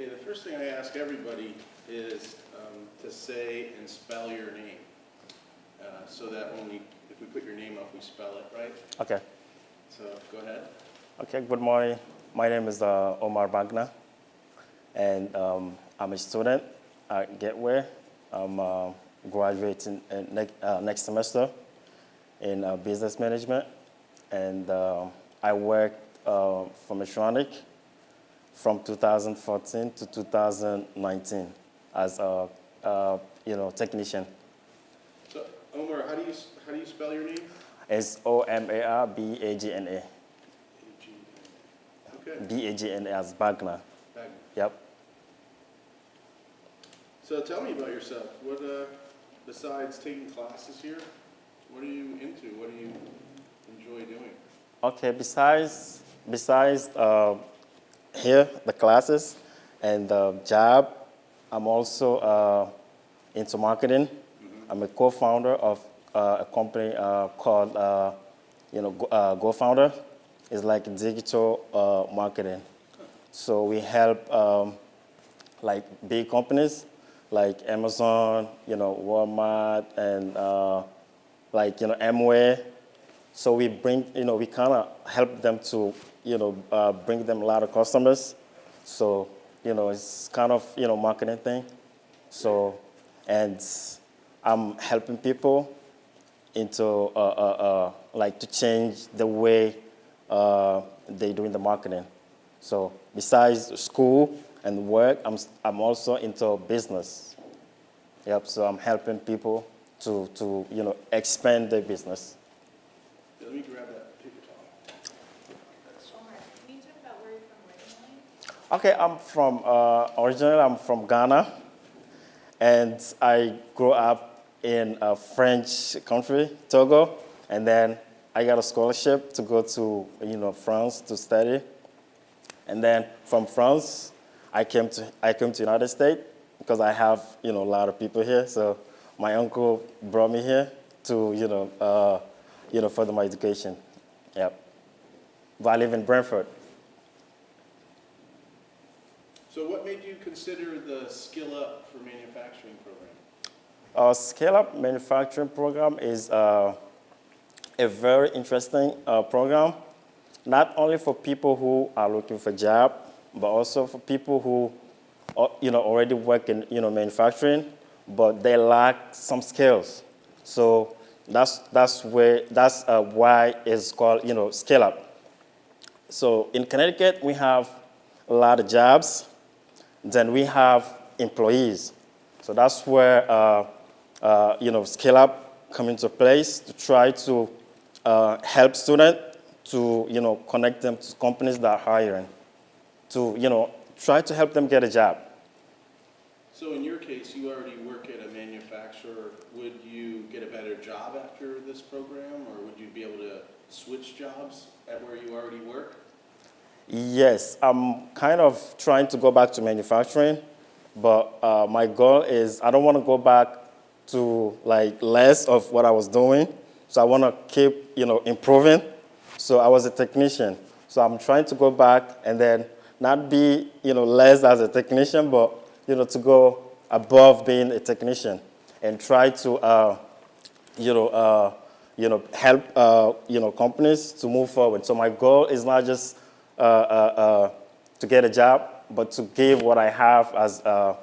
Okay, the first thing I ask everybody is to say and spell your name, so that if we put your name up, we spell it right. Okay. So go ahead. Okay, good morning. My name is Omar Bagna, and I'm a student at Gateway. I'm graduating next semester in business management, and I worked for Medtronic from 2014 to 2019 as a technician. So Omar, how do you spell your name? It's Omarbagna. A-G-N. Okay. Bagna as Bagna. Bagna. Yep. So tell me about yourself. What besides taking classes here, what are you into? What do you enjoy doing? Okay. Besides here the classes and the job, I'm also into marketing. Mm-hmm. I'm a co-founder of a company called GoFounder. It's like digital marketing. So we help like big companies like Amazon, Walmart, and Amway. So we bring, we kind of help them to, bring them a lot of customers. So, it's kind of, marketing thing. So, and I'm helping people into, like to change the way they doing the marketing. So besides school and work, I'm also into business. Yep, so I'm helping people to expand their business. Let me grab that paper towel. Omar, can you talk about where you're from originally? Okay, originally I'm from Ghana, and I grew up in a French country, Togo, and then I got a scholarship to go to, France to study. And then from France, I came to United States because I have, a lot of people here. So my uncle brought me here to, further my education. Yep. But I live in Brantford. So what made you consider the Skill Up for Manufacturing program? Our Scale Up Manufacturing program is a very interesting program, not only for people who are looking for a job, but also for people who already work in manufacturing, but they lack some skills. So that's why it's called Scale Up. So in Connecticut, we have a lot of jobs. Then we have employees. So that's where Scale Up come into place to try to help students to connect them to companies that are hiring, to try to help them get a job. So in your case, you already work at a manufacturer. Would you get a better job after this program, or would you be able to switch jobs at where you already work? Yes, I'm kind of trying to go back to manufacturing, but my goal is I don't want to go back to like less of what I was doing. So I want to keep improving. So I was a technician. So I'm trying to go back and then not be less as a technician, but to go above being a technician and try to help companies to move forward. So my goal is not just to get a job, but to give what I have as a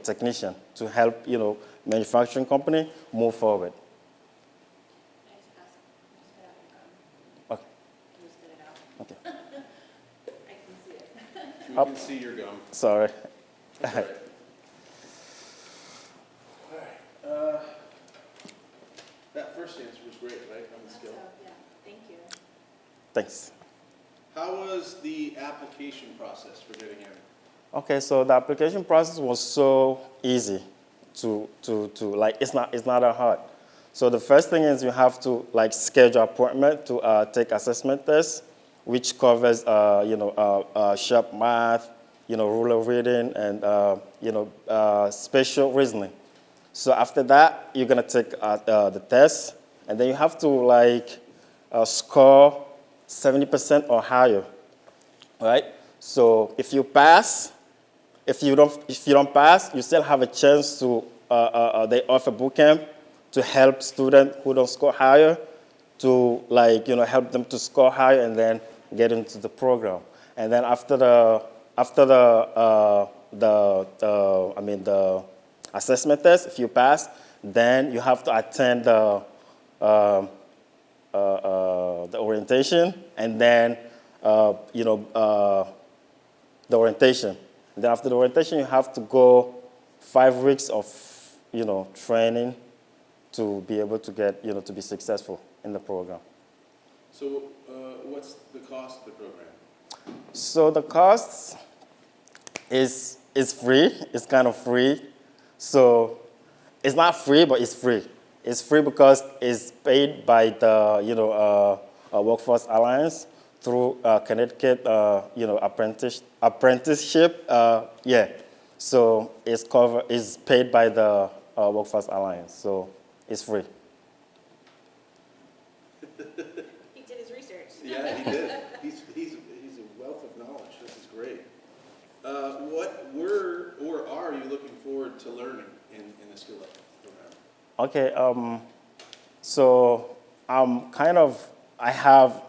technician to help manufacturing company move forward. Okay. Can you spit it out? Okay. I can see it. We Up. can see your gum. Sorry. That's all right. All right. That first answer was great, right, on the skill? Yeah, thank you. Thanks. How was the application process for getting in? Okay, so the application process was so easy to like it's not that hard. So the first thing is you have to like schedule appointment to take assessment test, which covers short math, ruler reading, and spatial reasoning. So after that, you're gonna take the test, and then you have to like score 70% or higher, right? So if you pass, if you don't pass, you still have a chance to they offer boot camp to help students who don't score higher to help them to score higher and then get into the program. And then after the assessment test, if you pass, then you have to attend the orientation, and then the orientation. And then after the orientation, you have to go 5 weeks of training to be able to get to be successful in the program. So what's the cost of the program? So the cost is free. It's kind of free. So it's not free, but it's free. It's free because it's paid by the Workforce Alliance through Connecticut apprenticeship. So it's paid by the Workforce Alliance. So it's free. He did his research. Yeah, he did. He's a wealth of knowledge. This is great. What were or are you looking forward to learning in the Skill Up program? Okay. So I have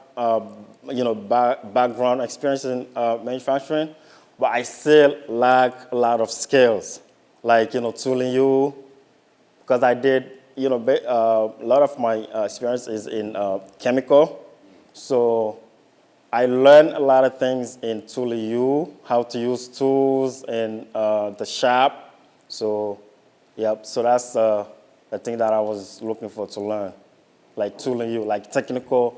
background experience in manufacturing, but I still lack a lot of skills, like tooling you, because I did a lot of my experience is in chemical, so I learned a lot of things in tooling you, how to use tools in the shop. So so that's the thing that I was looking for to learn, like tooling you, like technical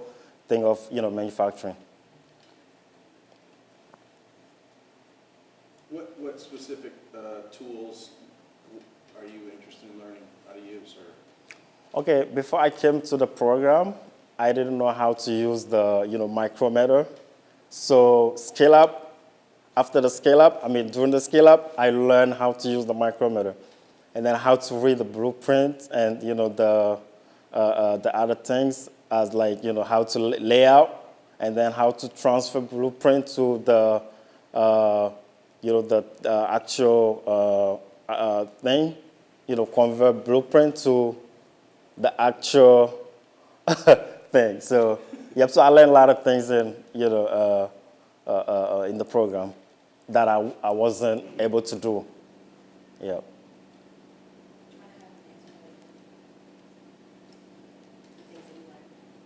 thing of manufacturing. What specific tools are you interested in learning how to use? Okay, before I came to the program, I didn't know how to use the micrometer. So scale up. After the scale up, during the scale up, I learned how to use the micrometer, and then how to read the blueprint and the other things as how to lay out, and then how to transfer blueprint to the the actual thing, convert blueprint to the actual thing. So so I learned a lot of things in in the program that I wasn't able to do. Yeah.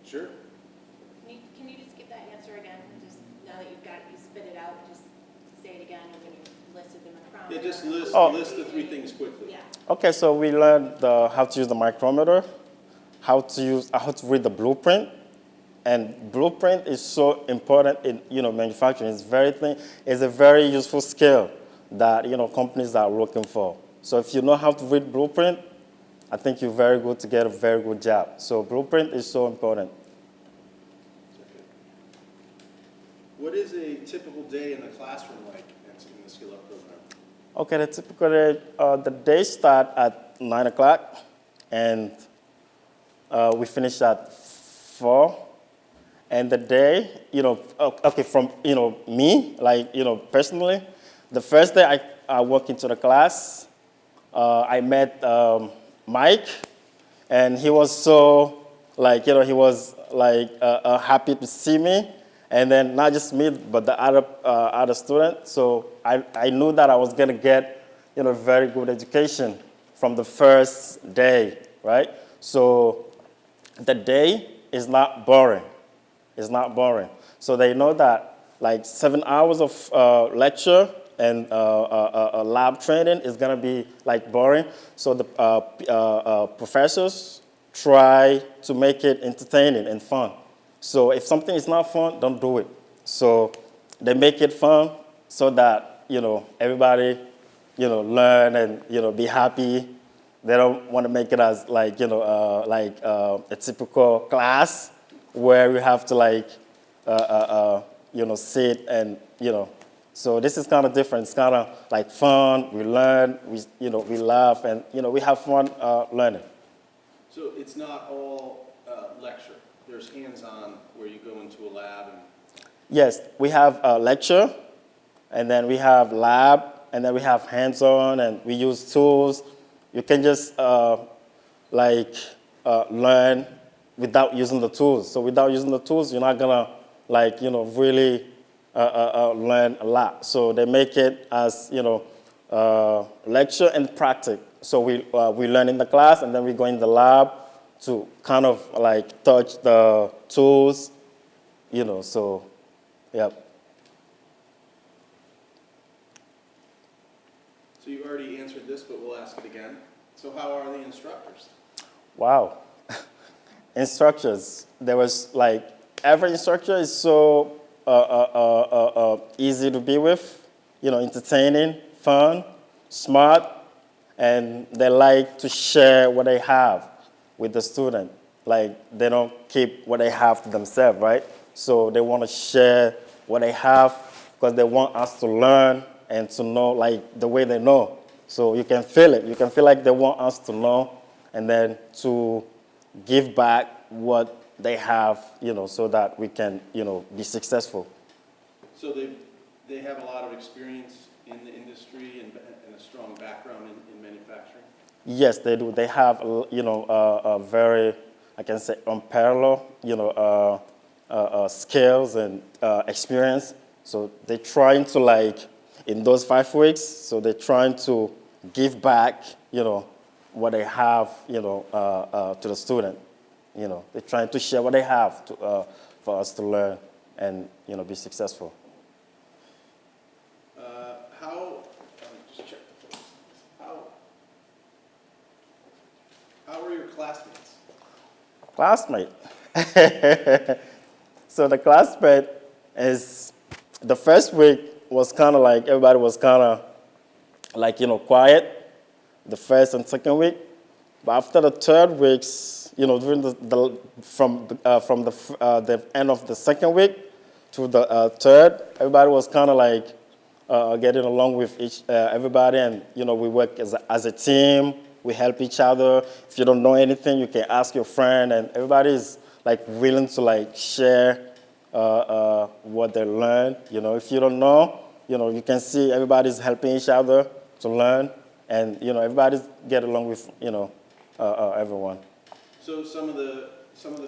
Sure. Can you just give that answer again? Just now that you spit it out, just say it again when you listed the micrometer. Yeah, just list the 3 things quickly. Yeah. Okay, so we learned how to use the micrometer, how to read the blueprint, and blueprint is so important in manufacturing. It's a very useful skill that companies are looking for. So if you know how to read blueprint, I think you're very good to get a very good job. So blueprint is so important. Okay. What is a typical day in the classroom like in the Skill Up program? Okay, the typical day, the day start at 9 o'clock, and we finish at 4. And the day, from, me, personally, the first day I walk into the class, I met Mike, and he was so, he was happy to see me. And then not just me, but the other students. So I knew that I was going to get, very good education from the first day, right? So the day is not boring. It's not boring. So they know that 7 hours of lecture and lab training is going to be boring. So the professors try to make it entertaining and fun. So if something is not fun, don't do it. So they make it fun so that everybody learn and be happy. They don't want to make it as a typical class where we have to sit and So this is kind of different. It's kind of fun. We learn. We laugh, and we have fun learning. So it's not all lecture. There's hands-on where you go into a lab and. Yes, we have a lecture, and then we have lab, and then we have hands-on, and we use tools. You can just learn without using the tools. So without using the tools, you're not gonna really learn a lot. So they make it as lecture and practice. So we learn in the class, and then we go in the lab to kind of like touch the tools, So, yeah. So you already answered this, but we'll ask it again. So how are the instructors? Wow. Instructors. There was every instructor is so easy to be with, entertaining, fun, smart, and they like to share what they have with the student. They don't keep what they have to themselves, right? So they want to share what they have because they want us to learn and to know the way they know. So you can feel it. You can feel like they want us to know and then to give back what they have, so that we can, be successful. So they have a lot of experience in the industry and a strong background in manufacturing? Yes, they do. They have, a very, I can say, unparalleled, skills and experience. So they're trying to, in those 5 weeks, so they're trying to give back, what they have, to the student. They're trying to share what they have for us to learn and, be successful. Just check the face. How were your classmates? Classmate. So the classmate is, the first week was kind of everybody was kind of quiet, the first and second week. But after the third weeks, during from the end of the second week to the third, everybody was kind of getting along with everybody, and we work as a team. We help each other. If you don't know anything, you can ask your friend, and everybody is willing to share what they learn. If you don't know, you can see everybody's helping each other to learn, and everybody's get along with everyone. So some of the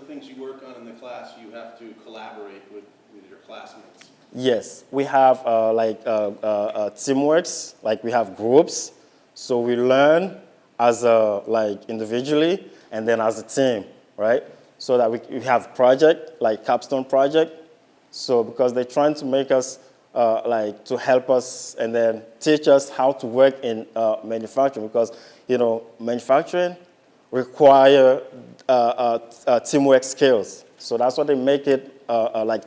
things you work on in the class, you have to collaborate with your classmates. Yes, we have teamworks. We have groups, so we learn as individually and then as a team, right? So that we have project capstone project. So because they're trying to make us to help us and then teach us how to work in manufacturing, because manufacturing require teamwork skills. So that's why they make it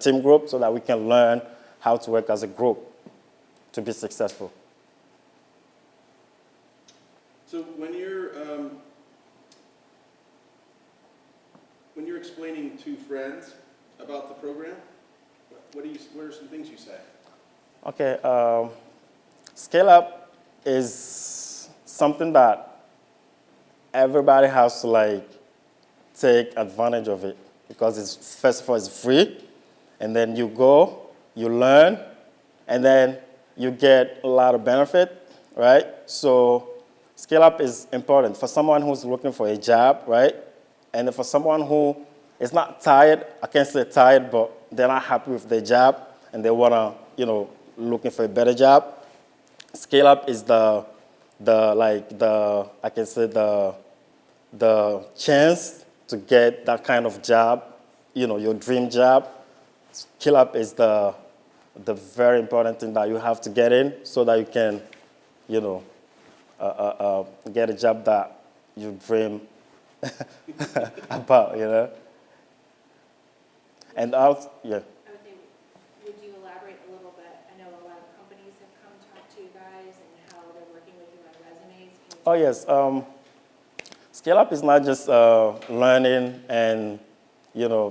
team group, so that we can learn how to work as a group to be successful. So when you're explaining to friends about the program, what are some things you say? Okay, Scale Up is something that everybody has to take advantage of it, because it's, first of all, it's free, and then you go, you learn, and then you get a lot of benefit, right? So Scale Up is important for someone who's looking for a job, right? And for someone who is not tired, I can't say tired, but they're not happy with their job and they wanna, looking for a better job. Scale Up is the chance to get that kind of job, your dream job. Scale Up is the very important thing that you have to get in, so that you can, get a job that you dream about, And also, yeah. I would say, would you elaborate a little bit? I know a lot of companies have come talk to you guys and how they're working with you on resumes. Oh, yes. Scale Up is not just learning and,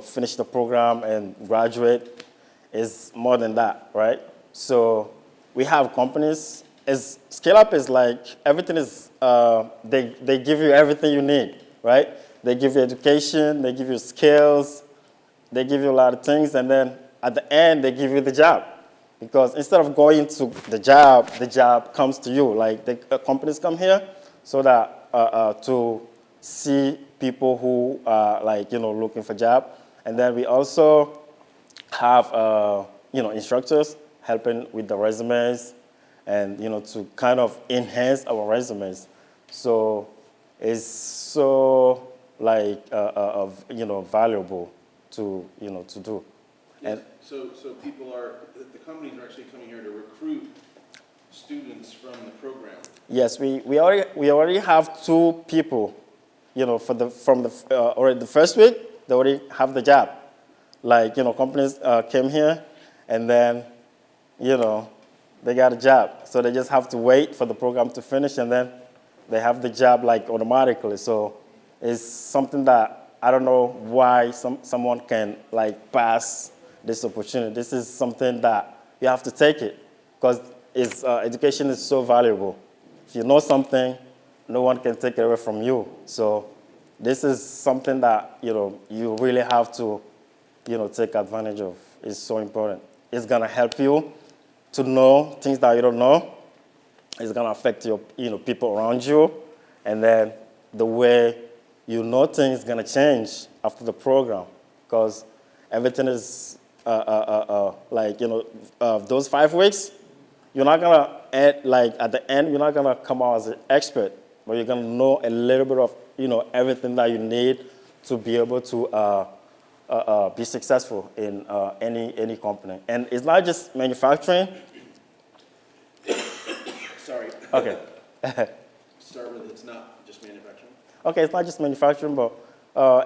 finish the program and graduate. It's more than that, right? So we have companies. Scale Up is everything is, they give you everything you need, right? They give you education, they give you skills, they give you a lot of things, and then at the end, they give you the job. Because instead of going to the job comes to you. Like the companies come here so that to see people who are like, looking for job. And then we also have, instructors helping with the resumes and, to kind of enhance our resumes. So it's so like, valuable to, to do. And So people are, the companies are actually coming here to recruit students from the program. yes, we already have 2 people, already the first week, they already have the job. Like, companies came here and then, they got a job. So they just have to wait for the program to finish and then they have the job like automatically. So it's something that I don't know why someone can like pass this opportunity. This is something that you have to take it because education is so valuable. If you know something, no one can take it away from you. So this is something that, you really have to, take advantage of. It's so important. It's going to help you to know things that you don't know. It's going to affect your, people around you. And then the way you know things is going to change after the program because everything is those 5 weeks, you're not going to, at the end, you're not going to come out as an expert, but you're going to know a little bit of, everything that you need to be able to be successful in any company. And it's not just manufacturing. Sorry. Okay. Start with it's not just manufacturing. Okay, it's not just manufacturing, but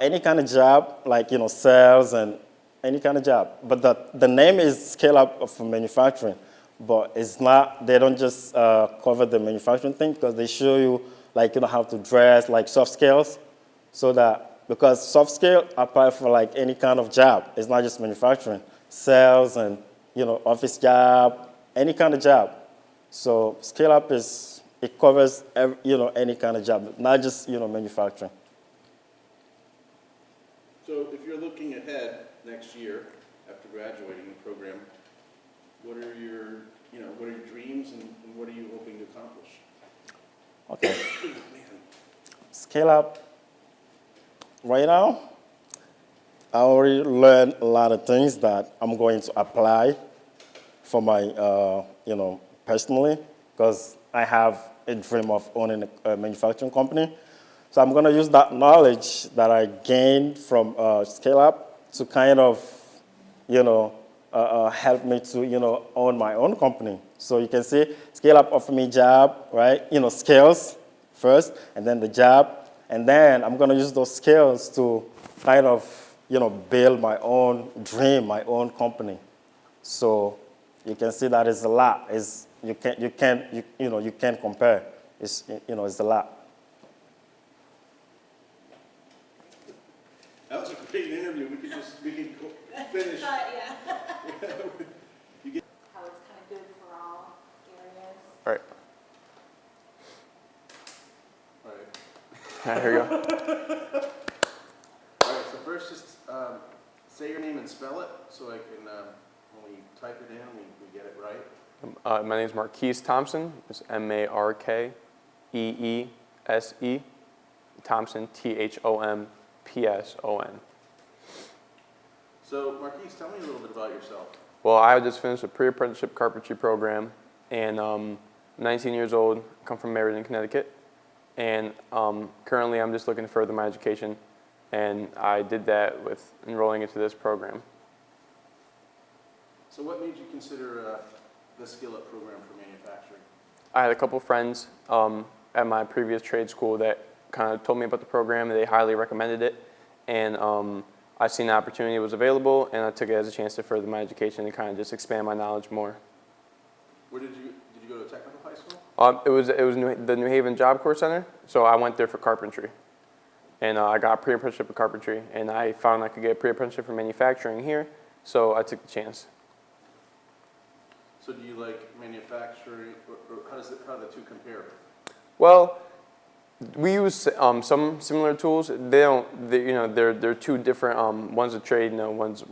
any kind of job, like, sales and any kind of job. But the name is Scale Up for Manufacturing, but it's not, they don't just cover the manufacturing thing because they show you, like, how to dress, like soft skills, so that, because soft skill apply for like any kind of job. It's not just manufacturing, sales and, office job, any kind of job. So Scale Up it covers, any kind of job, not just, manufacturing. So if you're looking ahead next year after graduating the program, what are your dreams and what are you hoping to accomplish? Okay. Man. Scale Up. Right now, I already learned a lot of things that I'm going to apply for my, personally, because I have a dream of owning a manufacturing company. So I'm going to use that knowledge that I gained from Scale Up to kind of, help me to, own my own company. So you can see Scale Up offer me job, right? Skills first, and then the job. And then I'm going to use those skills to kind of, build my own dream, my own company. So you can see that is a lot. You can't compare. It's a lot. That was a great interview. We can finish. Yeah. How it's kind of good for all areas. All right. All right. Here you go. All right. So first, just say your name and spell it, so I can when we type it in, we get it right. My name is Marquise Thompson. It's Markeese. Thompson, Thompson. So Marquise, tell me a little bit about yourself. Well, I just finished a pre-apprenticeship carpentry program, and I'm 19 years old. I come from Meriden, Connecticut, and currently I'm just looking to further my education, and I did that with enrolling into this program. So what made you consider the Skill Up program for manufacturing? I had a couple friends at my previous trade school that kind of told me about the program, and they highly recommended it, and I seen the opportunity was available, and I took it as a chance to further my education and kind of just expand my knowledge more. Where did you go to technical high school? It was the New Haven Job Corps Center, so I went there for carpentry, and I got a pre-apprenticeship in carpentry, and I found I could get a pre-apprenticeship for manufacturing here, so I took the chance. So do you like manufacturing, or how do the two compare? Well, we use some similar tools. They're two different. One's a trade, one's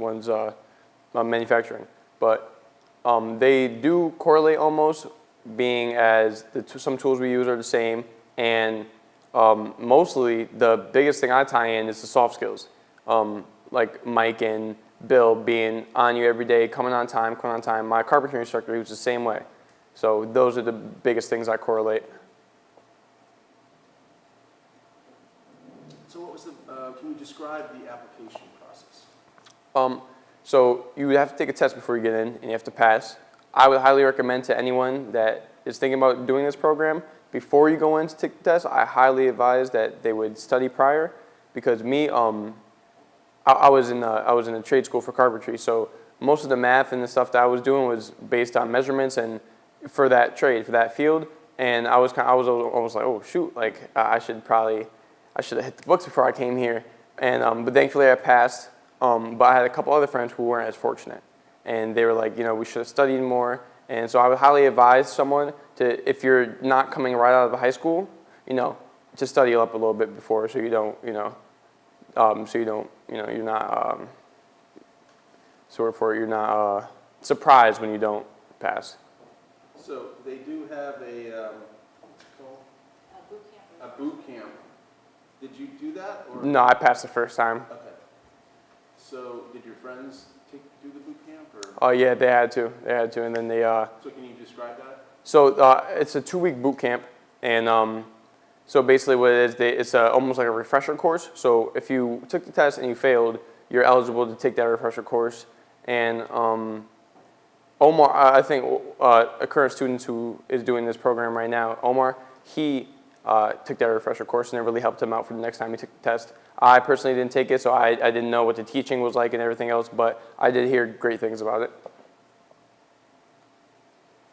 manufacturing. But They do correlate almost, being as some tools we use are the same, and mostly the biggest thing I tie in is the soft skills. Like Mike and Bill being on you every day, coming on time. My carpentry instructor, he was the same way. So those are the biggest things I correlate. So what was the, can you describe the application process? So you would have to take a test before you get in, and you have to pass. I would highly recommend to anyone that is thinking about doing this program, before you go in to take the test, I highly advise that they would study prior, because me, I was in a trade school for carpentry, so most of the math and the stuff that I was doing was based on measurements and for that trade, for that field, and I was almost like, oh shoot, like I should have hit the books before I came here, and but thankfully I passed. But I had a couple other friends who weren't as fortunate, and they were like, you know, we should have studied more. And so I would highly advise someone to, if you're not coming right out of high school, you know, to study up a little bit before, so you don't, you know, you're not, you're not surprised when you don't pass. So they do have a, what's it called? A boot camp. A boot camp. Did you do that? Or? No, I passed the first time. Okay. So did your friends do the boot camp? Or? Oh yeah, they had to, and then they. So can you describe that? So it's a 2-week boot camp, and so basically what it is, it's almost like a refresher course. So if you took the test and you failed, you're eligible to take that refresher course. And Omar, I think a current student who is doing this program right now, Omar, he took that refresher course, and it really helped him out for the next time he took the test. I personally didn't take it, so I didn't know what the teaching was like and everything else, but I did hear great things about it.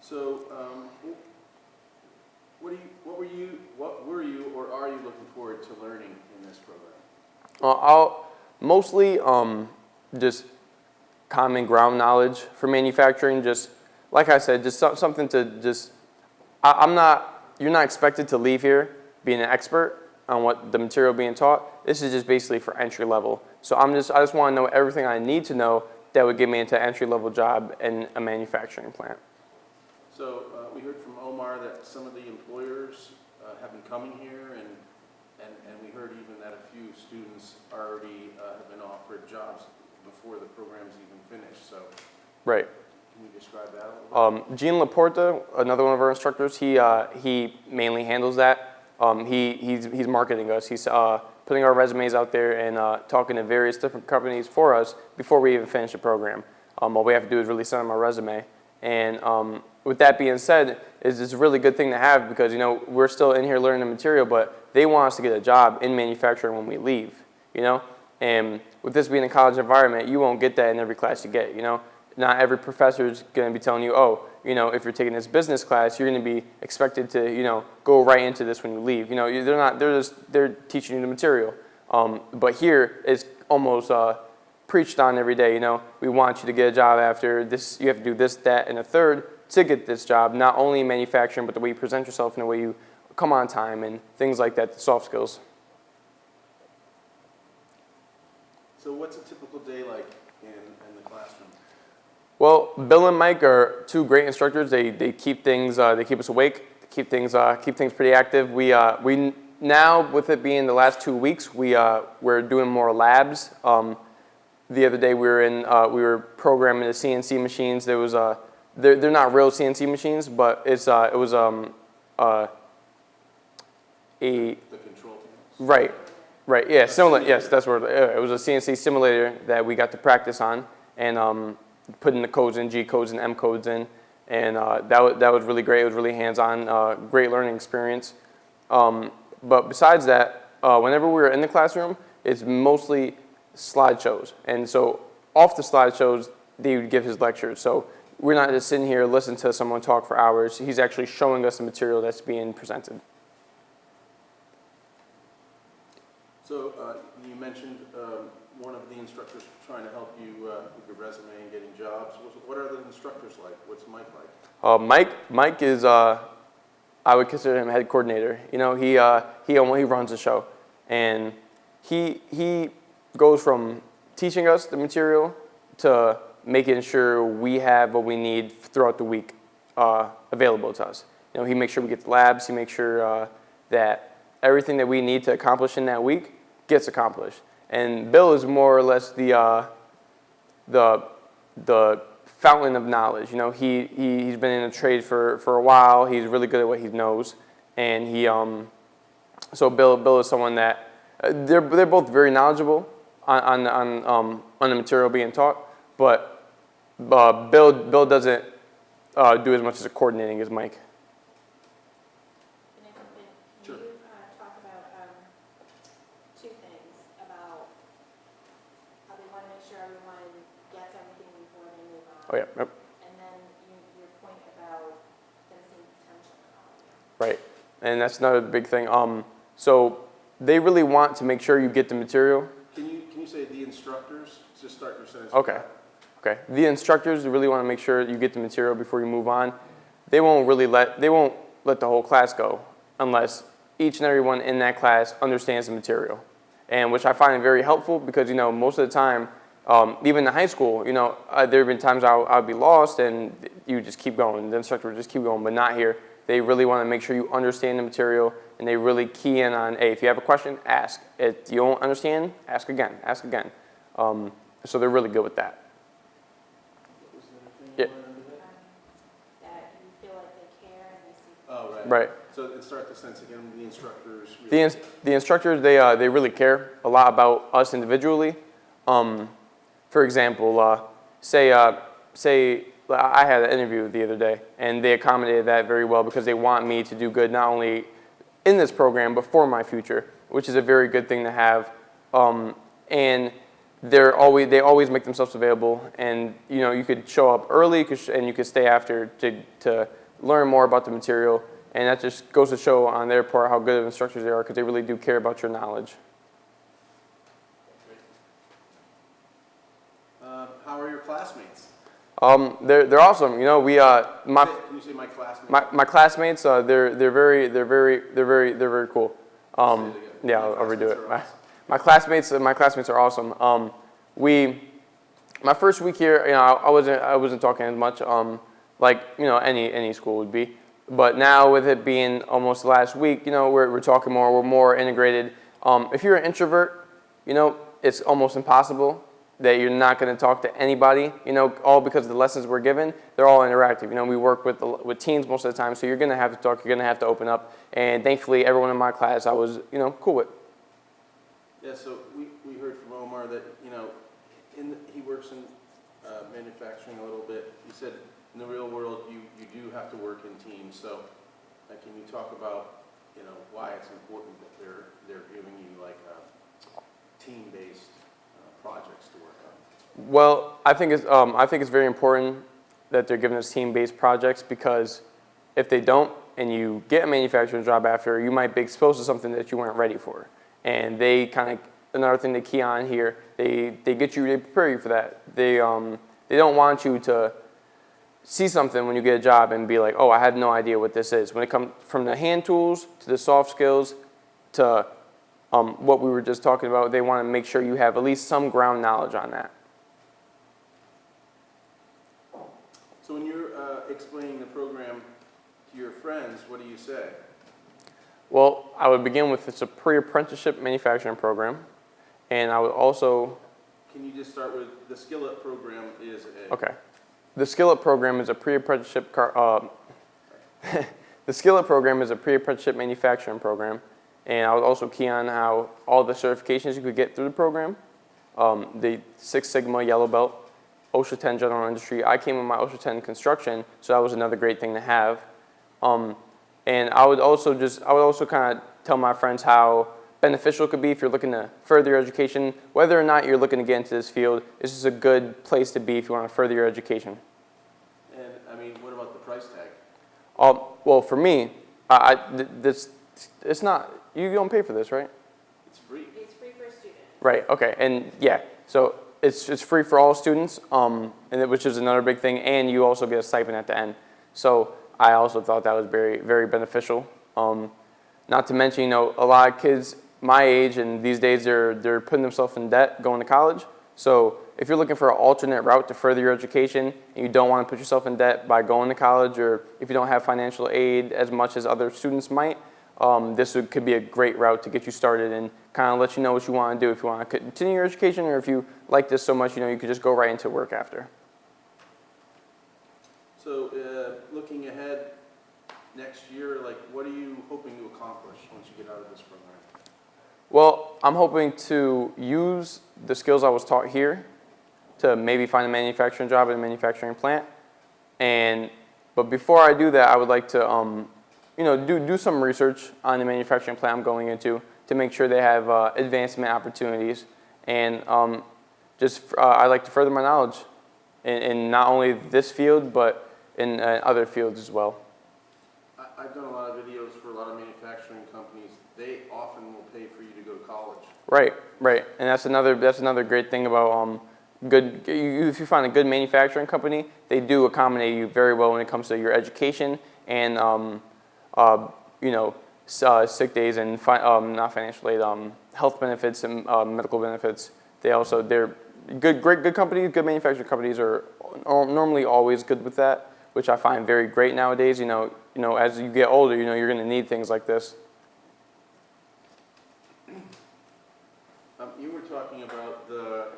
So what were you or are you looking forward to learning in this program? I'll mostly just common ground knowledge for manufacturing. Just like I said, just something to just. You're not expected to leave here being an expert on what the material being taught. This is just basically for entry level. So I just want to know everything I need to know that would get me into an entry level job in a manufacturing plant. So we heard from Omar that some of the employers have been coming here, and we heard even that a few students already have been offered jobs before the program's even finished. So Right. can you describe that a little bit? Gene Laporta, another one of our instructors, he mainly handles that. He's marketing us. He's putting our resumes out there and talking to various different companies for us before we even finish the program. All we have to do is really send them our resume. And with that being said, it's a really good thing to have, because you know we're still in here learning the material, but they want us to get a job in manufacturing when we leave. You know, and with this being a college environment, you won't get that in every class you get. You know, not every professor is going to be telling you, oh, you know, if you're taking this business class, you're going to be expected to, you know, go right into this when you leave. You know, they're teaching you the material. But here it's almost preached on every day. You know, we want you to get a job after this. You have to do this, that, and a third to get this job. Not only in manufacturing, but the way you present yourself and the way you come on time and things like that. The soft skills. So what's a typical day like in the classroom? Well, Bill and Mike are two great instructors. They keep things they keep us awake, keep things pretty active. We now, with it being the last 2 weeks, we're doing more labs. The other day we were programming the CNC machines. There was they're not real CNC machines, but it was The control panels? right, yeah, similar. Yes, that's where it was, a CNC simulator that we got to practice on, and putting the codes in, G codes and M codes in, and that was really great. It was really hands-on, great learning experience. But besides that, whenever we were in the classroom, it's mostly slideshows, and so off the slideshows, they would give his lectures. So we're not just sitting here listening to someone talk for hours. He's actually showing us the material that's being presented. So you mentioned one of the instructors trying to help you with your resume and getting jobs. What are the instructors like? What's Mike like? Mike is, I would consider him head coordinator. You know, he runs the show, and he goes from teaching us the material to making sure we have what we need throughout the week available to us. You know, he makes sure we get the labs. He makes sure that everything that we need to accomplish in that week gets accomplished. And Bill is more or less the fountain of knowledge. You know, he's been in the trade for a while. He's really good at what he knows, and so Bill is someone that they're both very knowledgeable on the material being taught, but Bill doesn't do as much as coordinating as Mike. And I think that, Sure. can you talk about two things, about how they want to make sure everyone gets everything before they move on? Oh yeah, yep. And then your point about them seeing potential in all of it. Right, and that's another big thing. So they really want to make sure you get the material. Can you say the instructors? Just start your sentence. with Okay. that. Okay. The instructors really want to make sure you get the material before you move on. They won't let the whole class go unless each and everyone in that class understands the material, and which I find very helpful because, you know, most of the time, even in high school, you know, there have been times I'll be lost and you just keep going. The instructor would just keep going, but not here. They really want to make sure you understand the material, and they really key in on, hey, if you have a question, ask. If you don't understand, ask again, ask again. So they're really good with that. What was the other thing Yeah. you wanted to do? That you feel like they care and they see. Oh, right. Right. So and start the sentence again, the instructors. The instructors, they really care a lot about us individually. For example, say I had an interview the other day, and they accommodated that very well because they want me to do good not only in this program but for my future, which is a very good thing to have. And they always make themselves available, and you know, you could show up early and you could stay after to learn more about the material, and that just goes to show on their part how good of instructors they are because they really do care about your knowledge. How are your classmates? They're awesome. You know, Can you say my classmates? my classmates, they're very cool. Say it again. Yeah, My I'll redo it. classmates are awesome. My classmates are awesome. My first week here, you know, I wasn't talking as much, like, you know, any school would be. But now with it being almost the last week, you know, we're talking more, we're more integrated. If you're an introvert, you know, it's almost impossible that you're not going to talk to anybody, you know, all because of the lessons we're given. They're all interactive. You know, we work with teens most of the time, so you're going to have to talk, you're going to have to open up. And thankfully, everyone in my class I was, you know, cool with. Yeah, so we heard from Omar that, you know, he works in manufacturing a little bit. He said in the real world you do have to work in teams. So can you talk about, you know, why it's important that they're giving you like team-based projects to work on? Well, I think it's very important that they're giving us team-based projects because if they don't and you get a manufacturing job after, you might be exposed to something that you weren't ready for. And they kind of, another thing they key on here, they prepare you for that. They don't want you to see something when you get a job and be like, oh, I had no idea what this is. When it comes from the hand tools to the soft skills to what we were just talking about, they want to make sure you have at least some ground knowledge on that. So when you're explaining the program to your friends, what do you say? Well, I would begin with it's a pre-apprenticeship manufacturing program, and I would also. Can you just start with the Skillet program is a... Okay. The Skillet program is a pre-apprenticeship the Skillet program is a pre-apprenticeship manufacturing program, and I would also key on how all the certifications you could get through the program, the Six Sigma Yellow Belt, OSHA 10 General Industry. I came with my OSHA 10 construction, so that was another great thing to have. And I would also kind of tell my friends how beneficial it could be if you're looking to further your education. Whether or not you're looking to get into this field, this is a good place to be if you want to further your education. And I mean, what about the price tag? Well, for me, it's not, you don't pay for this, right? It's free. It's free for students. Right, okay, and yeah, so it's free for all students, which is another big thing, and you also get a stipend at the end. So I also thought that was very, very beneficial. Not to mention, you know, a lot of kids my age and these days they're putting themselves in debt going to college. So if you're looking for an alternate route to further your education and you don't want to put yourself in debt by going to college, or if you don't have financial aid as much as other students might, could be a great route to get you started and kind of let you know what you want to do. If you want to continue your education, or if you like this so much, you could just go right into work after. So, looking ahead next year, like, what are you hoping to accomplish once you get out of this program? Well, I'm hoping to use the skills I was taught here to maybe find a manufacturing job at a manufacturing plant. But before I do that, I would like to, do some research on the manufacturing plant I'm going into to make sure they have advancement opportunities. And I like to further my knowledge in not only this field, but in other fields as well. I've done a lot of videos for a lot of manufacturing companies. They often will pay for you to go to college. Right, and that's another great thing about if you find a good manufacturing company, they do accommodate you very well when it comes to your education and sick days and not financial aid, health benefits and medical benefits. They're good companies. Good manufacturing companies are normally always good with that, which I find very great nowadays. As you get older, you're going to need things like this. You were talking about the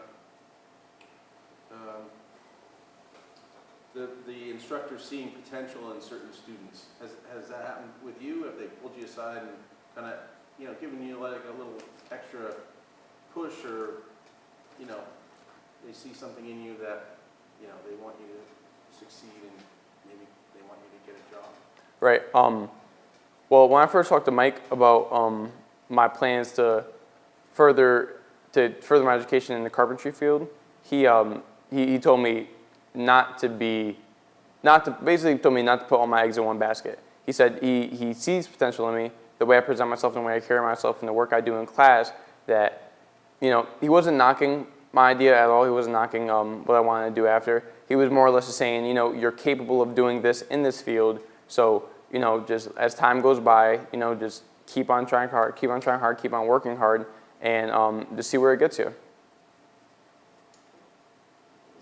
instructors seeing potential in certain students. Has that happened with you? Have they pulled you aside and kind of, given you like a little extra push, or, they see something in you that, they want you to succeed and maybe they want you to get a job? Right. Well, when I first talked to Mike about my plans to further my education in the carpentry field, he told me basically told me not to put all my eggs in one basket. He said he sees potential in me, the way I present myself and the way I carry myself and the work I do in class, that, he wasn't knocking my idea at all. He wasn't knocking what I wanted to do after. He was more or less just saying, you're capable of doing this in this field. So, just as time goes by, just keep on trying hard, keep on working hard, and just see where it gets you. Is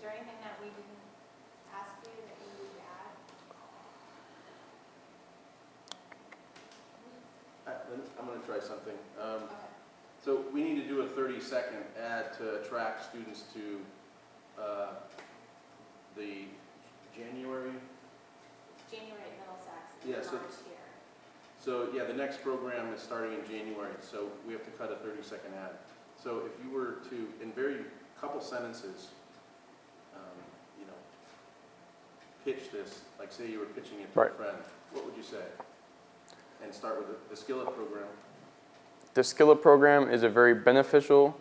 there anything that we didn't ask you that you need to add? I'm going to try something. So we need to do a 30-second ad to attract students to the January. It's January at Middlesex. Yeah, so- March here. So yeah, the next program is starting in January, so we have to cut a 30-second ad. So if you were to, in couple sentences, pitch this, like say you were pitching it to a Right. friend, what would you say? And start with the Skillet program. The Skillet program is a very beneficial,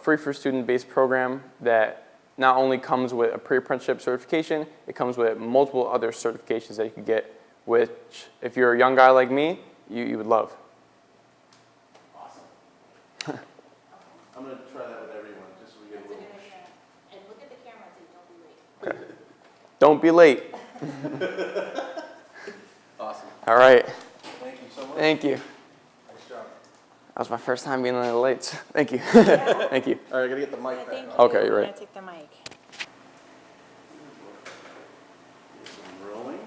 free for student-based program that not only comes with a pre-apprenticeship certification, it comes with multiple other certifications that you can get, which, if you're a young guy like me, you would love. Awesome. I'm going to try that with everyone, just so we get a That's a little. good idea. And look at the camera and say, Don't be late. Awesome. All right. Thank you so much. Thank you. Nice job. That was my first time being on the late. Thank you. Thank you. All right, I got to get the mic I back think on. Okay, you're we're right. gonna take the mic. I'm rolling.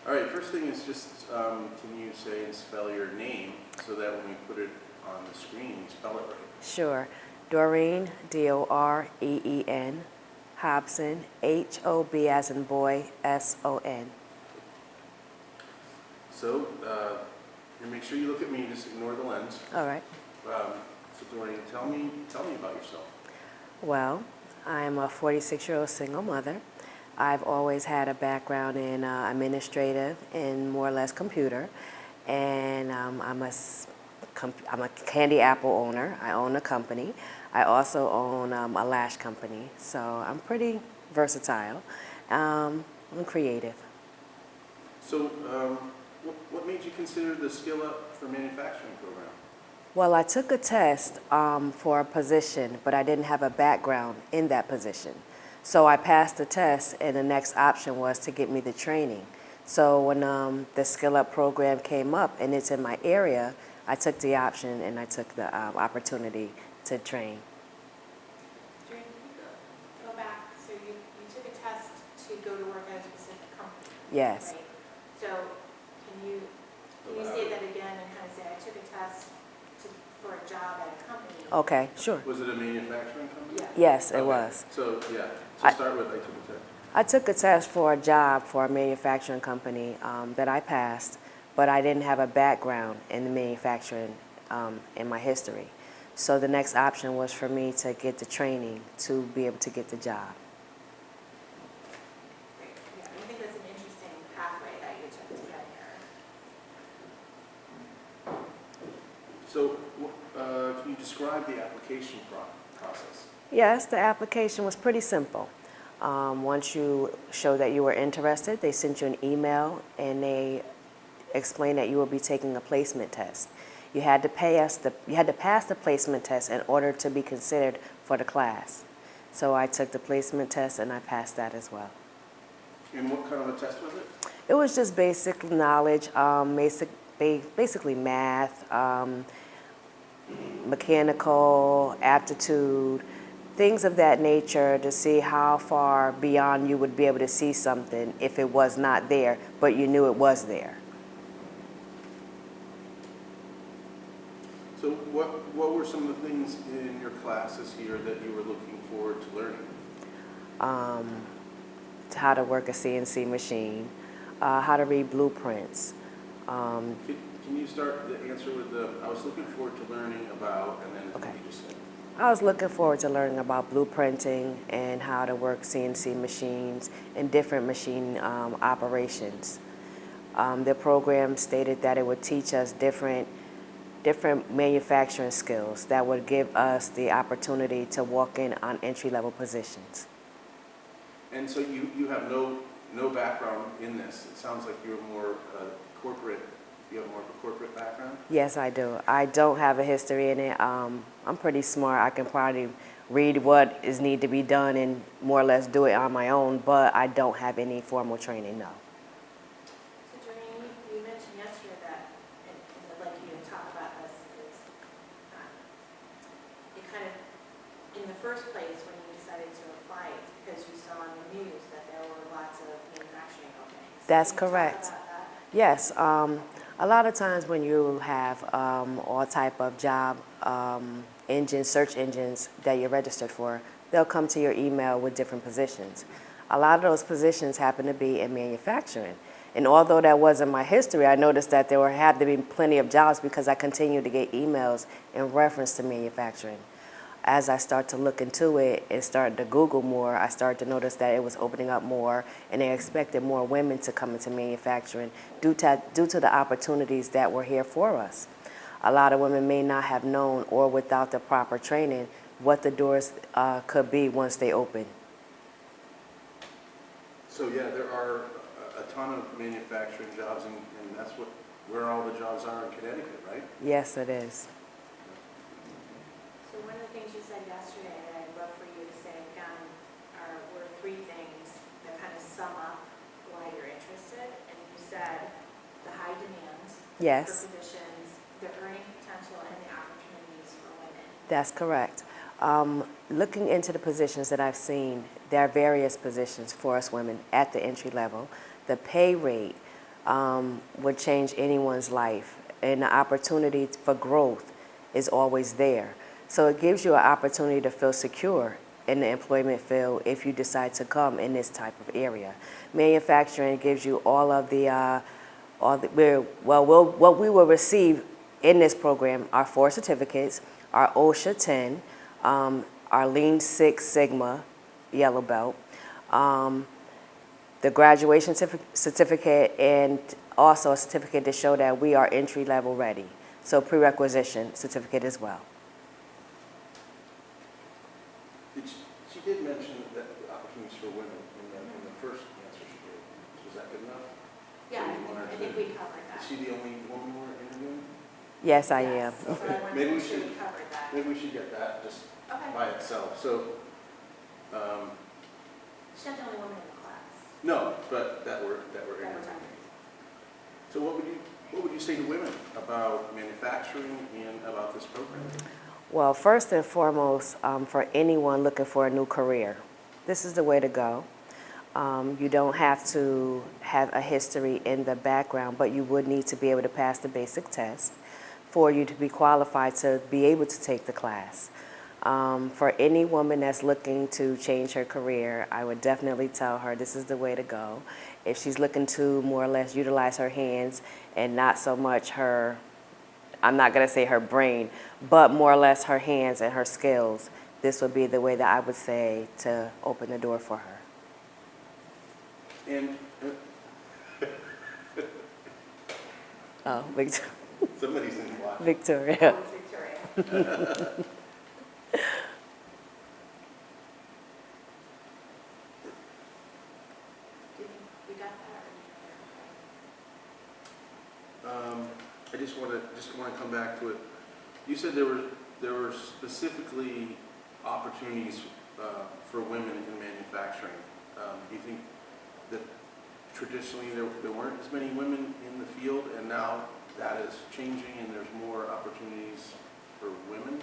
All right, first thing is just, can you say and spell your name so that when we put it on the screen, we spell it right? Sure. Doreen, D-O-R-E-E-N, Hobson, H-O-B as in boy, S-O-N. So, you make sure you look at me, just ignore the lens. All right. So Doreen, tell me about yourself. Well, I'm a 46-year-old single mother. I've always had a background in administrative and more or less computer. And I'm a candy apple owner. I own a company. I also own a lash company. So I'm pretty versatile. I'm creative. So, what made you consider the Skill Up for Manufacturing program? Well, I took a test for a position, but I didn't have a background in that position. So I passed the test, and the next option was to get me the training. So when the Skill Up program came up, and it's in my area, I took the option and I took the opportunity to train. Yes. Right? So can you say that again and kind of say, I took a test for a job at a company? Okay, sure. Was it a manufacturing company? Yeah. Yes, it Okay. was. So, yeah, I- to start with, I took a test. I took a test for a job for a manufacturing company that I passed, but I didn't have a background in the manufacturing in my history. So the next option was for me to get the training to be able to get the job. Great. Yeah, I think that's an interesting pathway that you took to get here. So, can you describe the application process? Yes, the application was pretty simple. Once you show that you were interested, they sent you an email and they explained that you will be taking a placement test. You had to pass the placement test in order to be considered for the class. So I took the placement test and I passed that as well. And what kind of a test was it? It was just basic knowledge, basically math, mechanical aptitude, things of that nature to see how far beyond you would be able to see something if it was not there, but you knew it was there. So what were some of the things in your classes here that you were looking forward to learning? How to work a CNC machine, how to read blueprints. Can you start the answer with I was looking forward to learning about, and then what Okay. you just said? I was looking forward to learning about blueprinting and how to work CNC machines and different machine operations. The program stated that it would teach us different manufacturing skills that would give us the opportunity to walk in on entry-level positions. And so you have no background in this. It sounds like you're more corporate. You have more of a corporate background? Yes, I do. I don't have a history in it. I'm pretty smart. I can probably read what is need to be done and more or less do it on my own, but I don't have any formal training, no. So Jordan, you mentioned yesterday that, and I'd like you to talk about this, is it kind of, in the first place, when you decided to apply, it's because you saw on the news that there were lots of manufacturing openings. That's Can you talk correct. about that? Yes, a lot of times when you have all type of job engines, search engines that you're registered for, they'll come to your email with different positions. A lot of those positions happen to be in manufacturing. And although that wasn't my history, I noticed that there had to be plenty of jobs because I continued to get emails in reference to manufacturing. As I start to look into it and started to Google more, I started to notice that it was opening up more and they expected more women to come into manufacturing due to the opportunities that were here for us. A lot of women may not have known, or without the proper training, what the doors could be once they open. So yeah, there are a ton of manufacturing jobs, and that's where all the jobs are in Connecticut, right? Yes, it is. So one of the things you said yesterday that I'd love for you to say again were three things that kind of sum up why you're interested. And you said the high demands Yes. for positions, the earning potential, and the opportunities for women. That's correct. Looking into the positions that I've seen, there are various positions for us women at the entry level. The pay rate would change anyone's life, and the opportunity for growth is always there. So it gives you an opportunity to feel secure in the employment field if you decide to come in this type of area. Manufacturing gives you what we will receive in this program are 4 certificates, our OSHA 10, our Lean Six Sigma Yellow Belt, the graduation certificate, and also a certificate to show that we are entry level ready. So prerequisition certificate as well. She did mention that the opportunities for women in the first answer she gave. Was that good enough? Yeah, So you want her I think to- we covered that. Is she the only woman we're interviewing? Yes, I am. Yes, so I wanted Maybe to we make sure should- we covered that. Maybe we should get that just Okay. by itself. So, She's not the only woman in the class no, but that we're that we're interviewing. talking. So what would you say to women about manufacturing and about this program? Well, first and foremost, for anyone looking for a new career, this is the way to go. You don't have to have a history in the background, but you would need to be able to pass the basic test for you to be qualified to be able to take the class. For any woman that's looking to change her career, I would definitely tell her this is the way to go. If she's looking to more or less utilize her hands and not so much her, I'm not going to say her brain, but more or less her hands and her skills, this would be the way that I would say to open the door for her. And Oh, somebody's in black. Victoria. Oh, it's Victoria. You got that? I just want to come back to it. You said there were specifically opportunities for women in manufacturing. Do you think that traditionally there weren't as many women in the field, and now that is changing and there's more opportunities for women?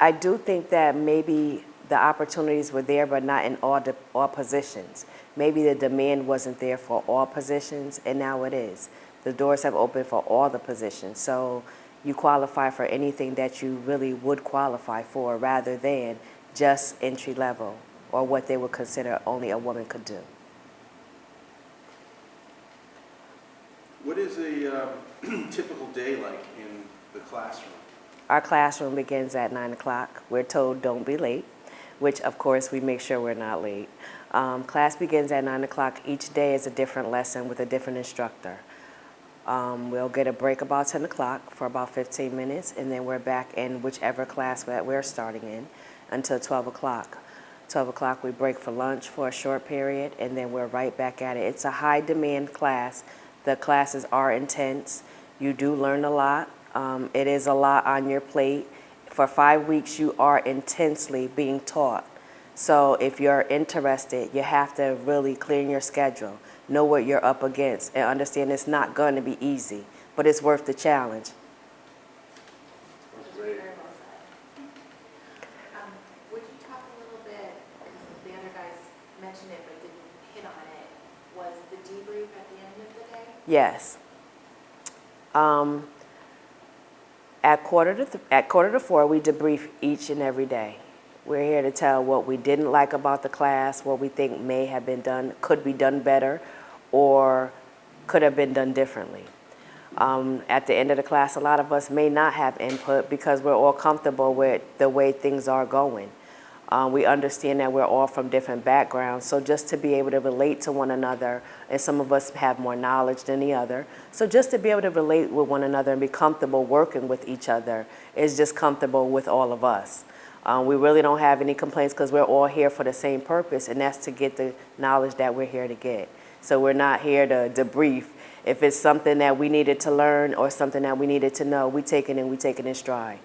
I do think that maybe the opportunities were there, but not in all positions. Maybe the demand wasn't there for all positions, and now it is. The doors have opened for all the positions. So you qualify for anything that you really would qualify for rather than just entry level or what they would consider only a woman could do. What is a typical day like in the classroom? Our classroom begins at 9 o'clock. We're told don't be late, which of course we make sure we're not late. Class begins at 9 o'clock. Each day is a different lesson with a different instructor. We'll get a break about 10 o'clock for about 15 minutes, and then we're back in whichever class that we're starting in until 12 o'clock. 12 o'clock we break for lunch for a short period, and then we're right back at it. It's a high demand class. The classes are intense. You do learn a lot. It is a lot on your plate. For 5 weeks you are intensely being taught. So if you're interested, you have to really clear your schedule, know what you're up against, and understand it's not going to be easy, but it's worth the challenge. That's great. Very well said. Would you talk a little bit, because the other guys mentioned it but didn't hit on it, was the debrief at the end of the day? Yes. At quarter to 4, we debrief each and every day. We're here to tell what we didn't like about the class, what we think may have been done, could be done better, or could have been done differently. At the end of the class, a lot of us may not have input because we're all comfortable with the way things are going. We understand that we're all from different backgrounds, so just to be able to relate to one another, and some of us have more knowledge than the other, so just to be able to relate with one another and be comfortable working with each other is just comfortable with all of us. We really don't have any complaints because we're all here for the same purpose, and that's to get the knowledge that we're here to get. So we're not here to debrief. If it's something that we needed to learn or something that we needed to know, we take it in stride.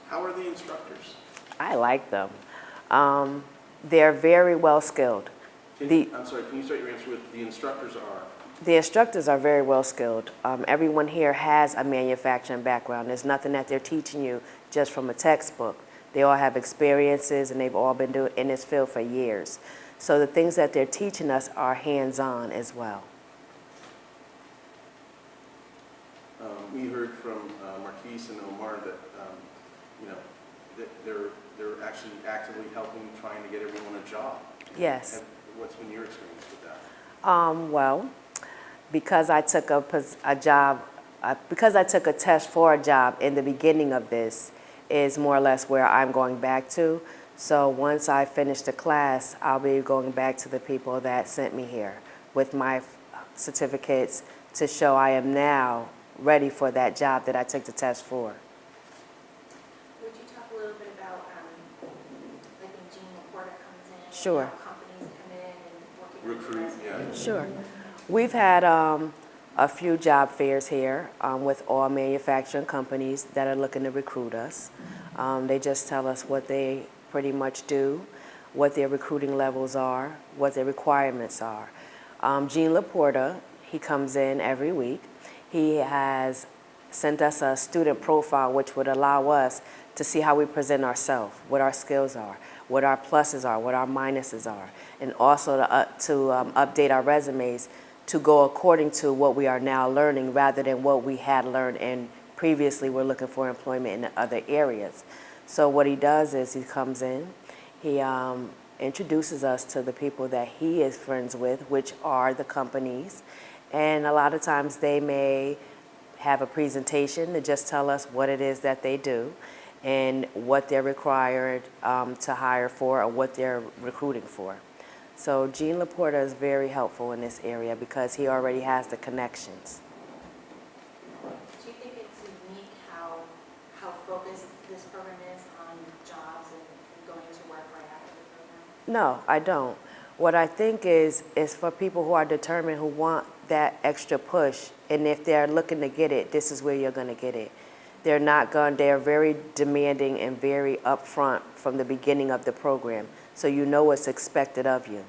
How are the instructors? I like them. They're very well skilled. I'm sorry, can you start your answer with the instructors are? The instructors are very well skilled. Everyone here has a manufacturing background. There's nothing that they're teaching you just from a textbook. They all have experiences and they've all been doing in this field for years. So the things that they're teaching us are hands-on as well. We heard from Marquise and Omar that that they're actually actively helping, trying to get everyone a job. Yes. What's been your experience with that? Well, because I took because I took a test for a job in the beginning of this is more or less where I'm going back to. So once I finish the class, I'll be going back to the people that sent me here with my certificates to show I am now ready for that job that I took the test for. Would you talk a little bit about, like when Jean Laporta comes in? Sure. How companies come in and working with Recruit, resumes? yeah. Sure. We've had a few job fairs here with all manufacturing companies that are looking to recruit us. They just tell us what they pretty much do, what their recruiting levels are, what their requirements are. Jean Laporta, he comes in every week. He has sent us a student profile which would allow us to see how we present ourselves, what our skills are. what our pluses are, what our minuses are, and also to update our resumes to go according to what we are now learning rather than what we had learned and previously we're looking for employment in other areas. So what he does is he comes in, he introduces us to the people that he is friends with, which are the companies, and a lot of times they may have a presentation to just tell us what it is that they do and what they're required to hire for or what they're recruiting for. So Gene Laporta is very helpful in this area because he already has the connections. Do you think it's unique how focused this program is on jobs and going to work right after the program? No, I don't. What I think is for people who are determined, who want that extra push, and if they're looking to get it, this is where you're going to get it. They're very demanding and very upfront from the beginning of the program, so you know what's expected of you.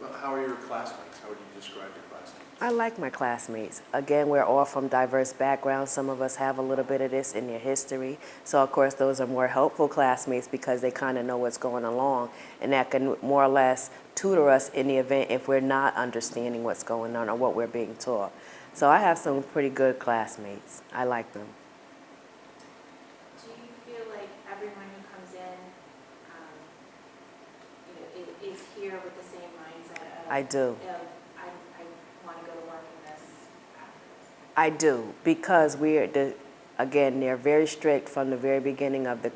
Well, how are your classmates? How would you describe your classmates? I like my classmates. Again, we're all from diverse backgrounds. Some of us have a little bit of this in their history. So, of course, those are more helpful classmates because they kind of know what's going along, and that can more or less tutor us in the event if we're not understanding what's going on or what we're being taught. So I have some pretty good classmates. I like them. Do you feel like everyone who comes in, is here with the same mindset of? I do. I want to go to work in this after? I do, because again, they're very strict from the very beginning of the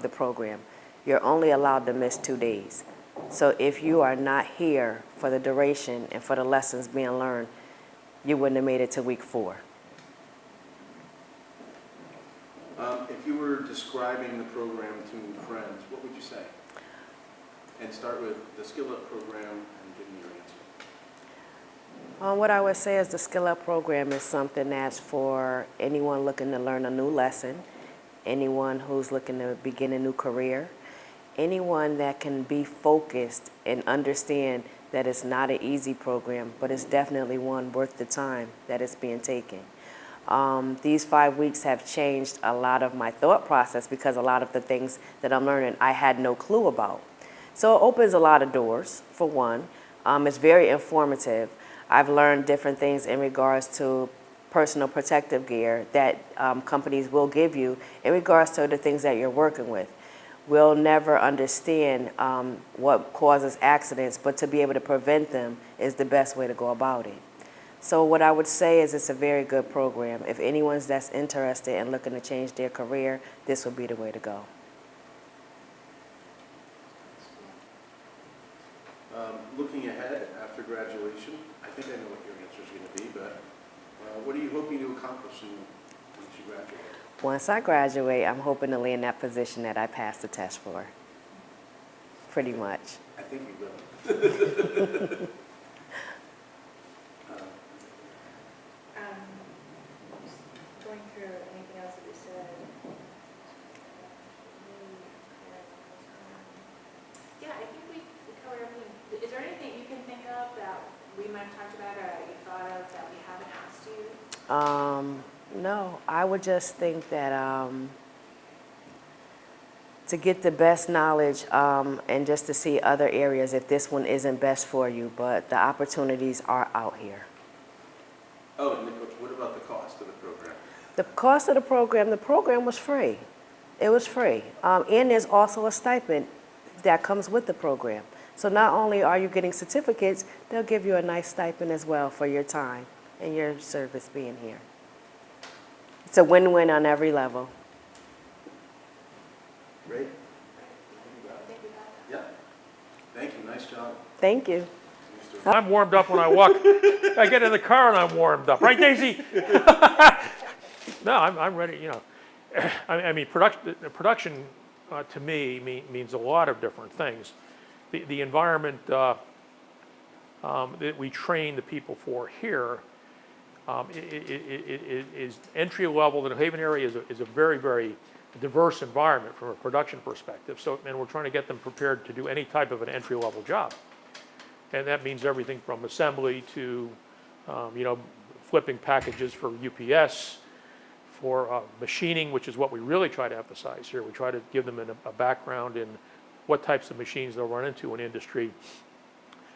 program. You're only allowed to miss 2 days. So if you are not here for the duration and for the lessons being learned, you wouldn't have made it to week 4. If you were describing the program to friends, what would you say? And start with the Skill Up program and give me your answer. What I would say is the Skill Up program is something that's for anyone looking to learn a new lesson, anyone who's looking to begin a new career, anyone that can be focused and understand that it's not an easy program, but it's definitely one worth the time that it's being taken. These 5 weeks have changed a lot of my thought process because a lot of the things that I'm learning I had no clue about. So it opens a lot of doors, for one. It's very informative. I've learned different things in regards to personal protective gear that companies will give you in regards to the things that you're working with. We'll never understand what causes accidents, but to be able to prevent them is the best way to go about it. So what I would say is it's a very good program. If anyone's that's interested and looking to change their career, this would be the way to go. Looking ahead after graduation, I think I know what your answer is going to be, but what are you hoping to accomplish once you graduate? Once I graduate, I'm hoping to land that position that I passed the test for. Pretty much. I think you will. Going through anything else that you said. Yeah, I think we covered everything. Is there anything you can think of that we might have talked about or that you thought of that we haven't asked you? No, I would just think that to get the best knowledge and just to see other areas if this one isn't best for you, but the opportunities are out here. Oh, and what about the cost of the program? The cost of the program was free. It was free. And there's also a stipend that comes with the program. So not only are you getting certificates, they'll give you a nice stipend as well for your time and your service being here. It's a win-win on every level. Great. I think we got that. Yeah. Thank you. Nice job. Thank you. I'm warmed up when I walk. I get in the car and I'm warmed up. Right, Daisy? No, I'm ready, you know. I mean, production to me means a lot of different things. The environment that we train the people for here is entry level. The New Haven area is a very, very diverse environment from a production perspective. So, and we're trying to get them prepared to do any type of an entry level job. And that means everything from assembly to, flipping packages for UPS, for machining, which is what we really try to emphasize here. We try to give them a background in what types of machines they'll run into in industry,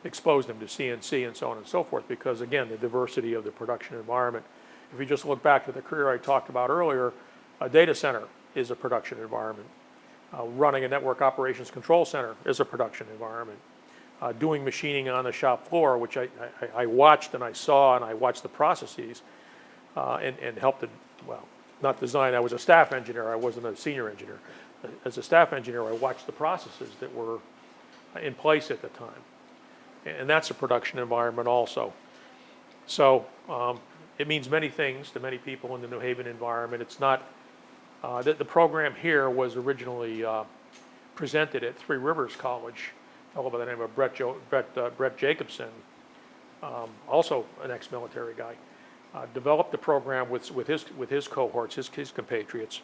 expose them to CNC and so on and so forth, because again, the diversity of the production environment. If you just look back to the career I talked about earlier, a data center is a production environment. Running a network operations control center is a production environment. Doing machining on the shop floor, which I watched and I saw and I watched the processes and helped to, well, not design, I was a staff engineer, I wasn't a senior engineer. As a staff engineer, I watched the processes that were in place at the time. And that's a production environment also. So it means many things to many people in the New Haven environment. It's not, the program here was originally presented at Three Rivers College, a fellow by the name of Brett Jacobson, also an ex-military guy, developed the program with his cohorts, his compatriots.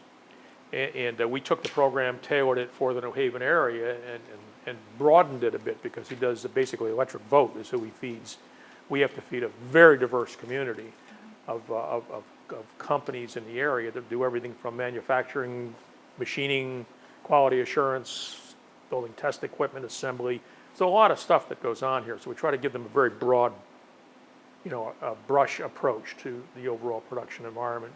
And we took the program, tailored it for the New Haven area, and broadened it a bit, because he does basically Electric Boat is who he feeds. We have to feed a very diverse community of companies in the area that do everything from manufacturing, machining, quality assurance, building test equipment, assembly. There's a lot of stuff that goes on here. So we try to give them a very broad, a brush approach to the overall production environment.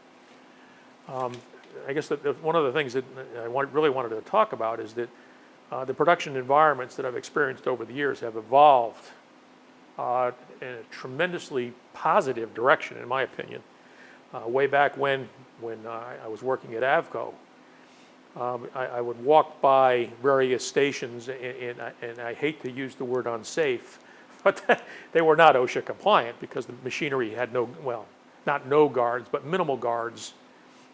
I guess that one of the things that I really wanted to talk about is that the production environments that I've experienced over the years have evolved in a tremendously positive direction, in my opinion. Way back when I was working at Avco, I would walk by various stations, and I hate to use the word unsafe, but they were not OSHA compliant because the machinery had not no guards, but minimal guards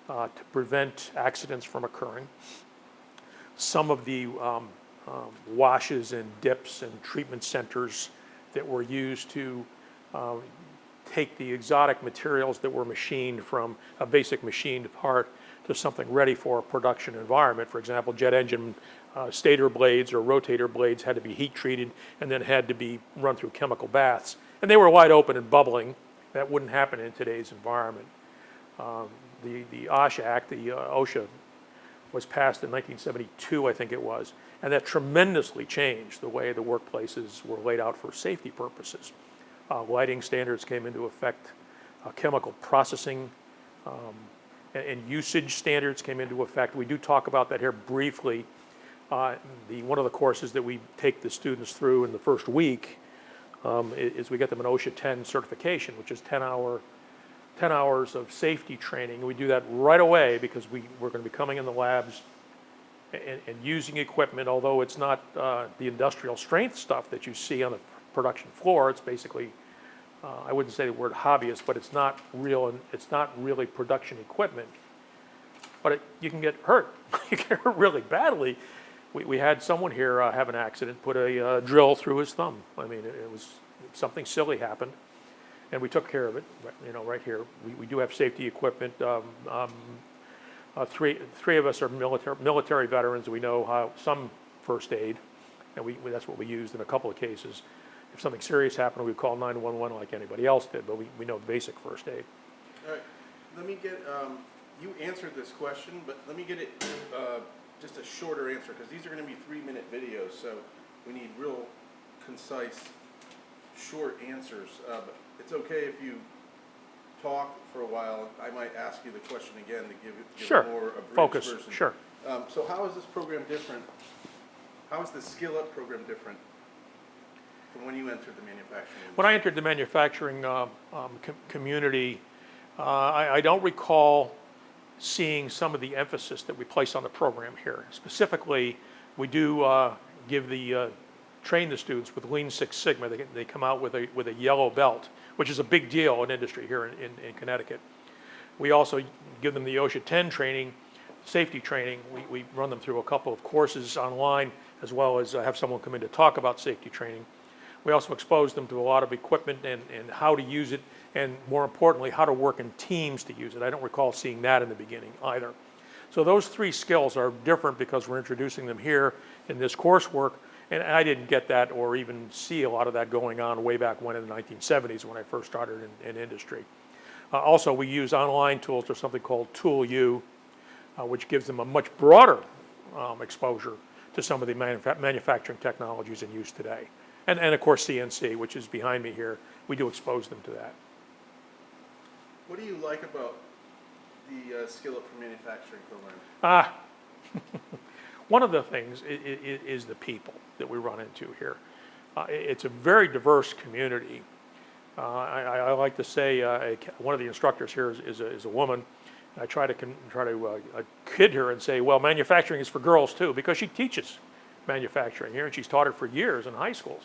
to prevent accidents from occurring. Some of the washes and dips and treatment centers that were used to take the exotic materials that were machined from a basic machined part to something ready for a production environment. For example, jet engine stator blades or rotator blades had to be heat treated and then had to be run through chemical baths. And they were wide open and bubbling. That wouldn't happen in today's environment. The OSHA Act, the OSHA, was passed in 1972, I think it was, and that tremendously changed the way the workplaces were laid out for safety purposes. Lighting standards came into effect, chemical processing and usage standards came into effect. We do talk about that here briefly. One of the courses that we take the students through in the first week is we get them an OSHA 10 certification, which is 10 hours of safety training. We do that right away because we're going to be coming in the labs and using equipment, although it's not the industrial strength stuff that you see on the production floor. It's basically, I wouldn't say the word hobbyist, but it's not real, and it's not really production equipment. But you can get hurt. You get hurt really badly. We had someone here have an accident, put a drill through his thumb. I mean, it was something silly happened. And we took care of it, right here. We do have safety equipment. Three of us are military veterans. We know how some first aid, and that's what we used in a couple of cases. If something serious happened, we call 911 like anybody else did, but we know basic first aid. All right, let me get, you answered this question, but let me get it just a shorter answer, because these are going to be 3-minute videos, so we need real concise, short answers. But it's okay if you talk for a while. I might ask you the question again to give Sure. more a brief Focus. version. Sure. So how is this program different? How is the Skill Up program different from when you entered the manufacturing industry? When I entered the manufacturing community, I don't recall seeing some of the emphasis that we place on the program here. Specifically, we do train the students with Lean Six Sigma. They come out with a yellow belt, which is a big deal in industry here in Connecticut. We also give them the OSHA 10 training, safety training. We run them through a couple of courses online, as well as have someone come in to talk about safety training. We also expose them to a lot of equipment and how to use it, and more importantly, how to work in teams to use it. I don't recall seeing that in the beginning either. So those 3 skills are different because we're introducing them here in this coursework, and I didn't get that or even see a lot of that going on way back when in the 1970s when I first started in industry. Also, we use online tools or something called ToolU, which gives them a much broader exposure to some of the manufacturing technologies in use today. And of course CNC, which is behind me here, we do expose them to that. What do you like about the Skill Up for Manufacturing program? One of the things is the people that we run into here. It's a very diverse community. I like to say one of the instructors here is a woman. I try to kid her and say, well, manufacturing is for girls too, because she teaches manufacturing here, and she's taught it for years in high schools.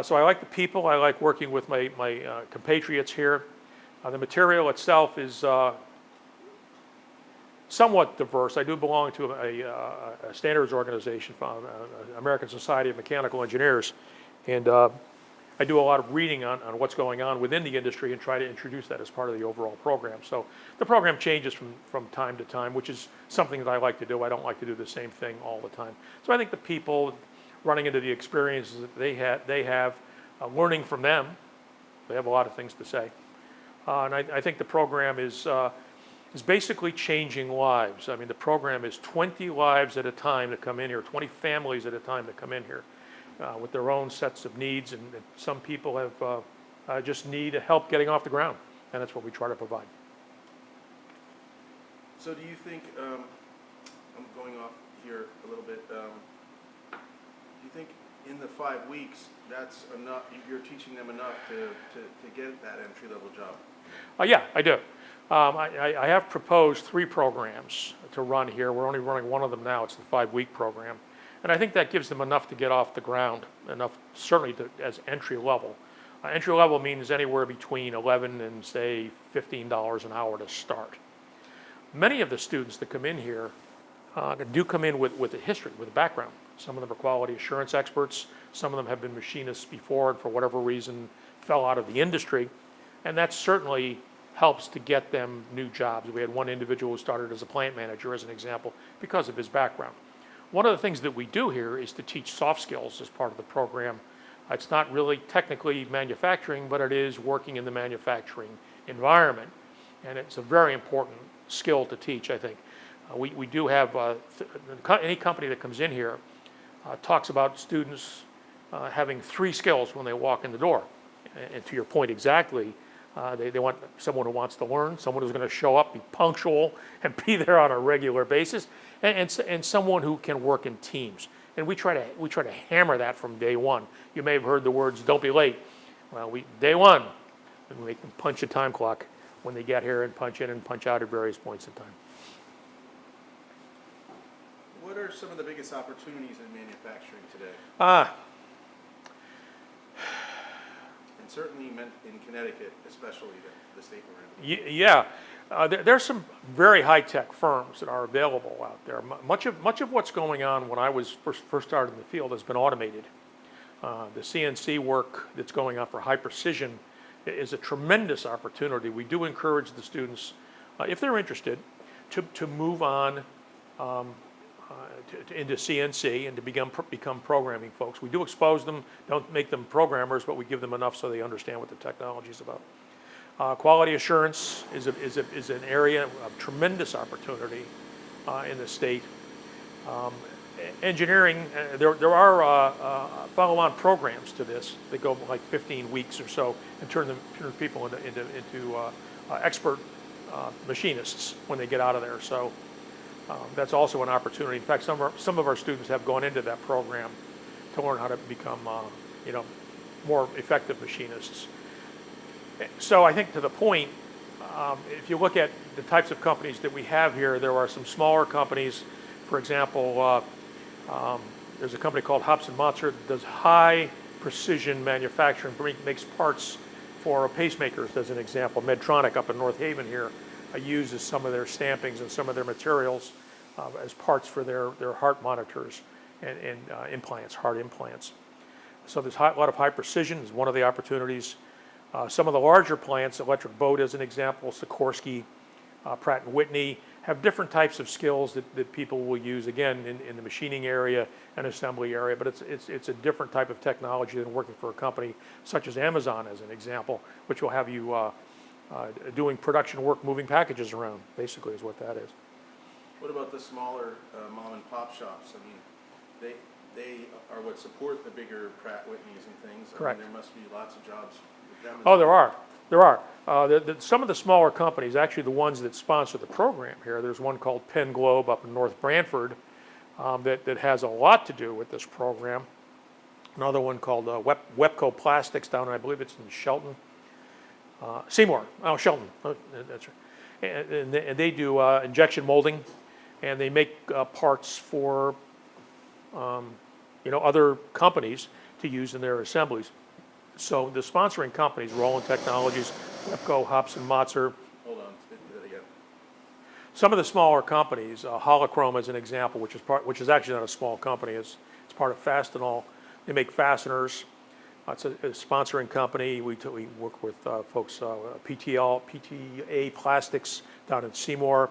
So I like the people. I like working with my compatriots here. The material itself is somewhat diverse. I do belong to a standards organization, American Society of Mechanical Engineers, and I do a lot of reading on what's going on within the industry and try to introduce that as part of the overall program. So the program changes from time to time, which is something that I like to do. I don't like to do the same thing all the time. So I think the people running into the experiences that they have learning from them, they have a lot of things to say. And I think the program is basically changing lives. I mean, the program is 20 lives at a time that come in here, 20 families at a time that come in here. With their own sets of needs, and some people have just need help getting off the ground, and that's what we try to provide. So do you think, I'm going off here a little bit, do you think in the 5 weeks that's enough, you're teaching them enough to get that entry-level job? Yeah, I do. I have proposed 3 programs to run here. We're only running one of them now. It's the 5-week program. And I think that gives them enough to get off the ground, enough certainly as entry level. Entry level means anywhere between $11 and say $15 an hour to start. Many of the students that come in here do come in with a history, with a background. Some of them are quality assurance experts. Some of them have been machinists before and for whatever reason fell out of the industry. And that certainly helps to get them new jobs. We had one individual who started as a plant manager, as an example, because of his background. One of the things that we do here is to teach soft skills as part of the program. It's not really technically manufacturing, but it is working in the manufacturing environment. And it's a very important skill to teach, I think. We do have, any company that comes in here talks about students having 3 skills when they walk in the door. And to your point exactly, they want someone who wants to learn, someone who's going to show up, be punctual, and be there on a regular basis, and someone who can work in teams. And we try to hammer that from day one. You may have heard the words, don't be late. Well, day one, we make them punch a time clock when they get here and punch in and punch out at various points in time. What are some of the biggest opportunities in manufacturing today? And certainly meant in Connecticut, especially the state we're in. Yeah, there's some very high-tech firms that are available out there. Much of what's going on when I was first started in the field has been automated. The CNC work that's going on for high precision is a tremendous opportunity. We do encourage the students, if they're interested, to move on into CNC and to become programming folks. We do expose them, don't make them programmers, but we give them enough so they understand what the technology is about. Quality assurance is an area of tremendous opportunity in the state. Engineering, there are follow-on programs to this that go like 15 weeks or so and turn people into expert machinists when they get out of there. So that's also an opportunity. In fact, some of our students have gone into that program to learn how to become more effective machinists. So I think to the point, if you look at the types of companies that we have here, there are some smaller companies. For example, there's a company called Hobson Motzer that does high precision manufacturing, makes parts for pacemakers, as an example. Medtronic up in North Haven here uses some of their stampings and some of their materials as parts for their heart monitors and implants, heart implants. So there's a lot of high precision is one of the opportunities. Some of the larger plants, Electric Boat as an example, Sikorsky, Pratt & Whitney, have different types of skills that people will use, again, in the machining area and assembly area, but it's a different type of technology than working for a company such as Amazon, as an example, which will have you doing production work, moving packages around, basically is what that is. What about the smaller mom and pop shops? I mean, they are what support the bigger Pratt Whitneys and things. Correct. I mean, there must be lots of jobs with them. Oh, there are. There are. Some of the smaller companies, actually the ones that sponsor the program here, there's one called Penn Globe up in North Branford that has a lot to do with this program. Another one called Wepco Plastics down, I believe it's in Shelton. Seymour, Shelton, that's right. And they do injection molding, and they make parts for other companies to use in their assemblies. So the sponsoring companies, Roland Technologies, Wepco, Hobson Motzer. Hold on, do that again. Some of the smaller companies, Holochrome as an example, which is actually not a small company, it's part of Fastenal. They make fasteners. It's a sponsoring company. We work with folks, PTA Plastics down in Seymour.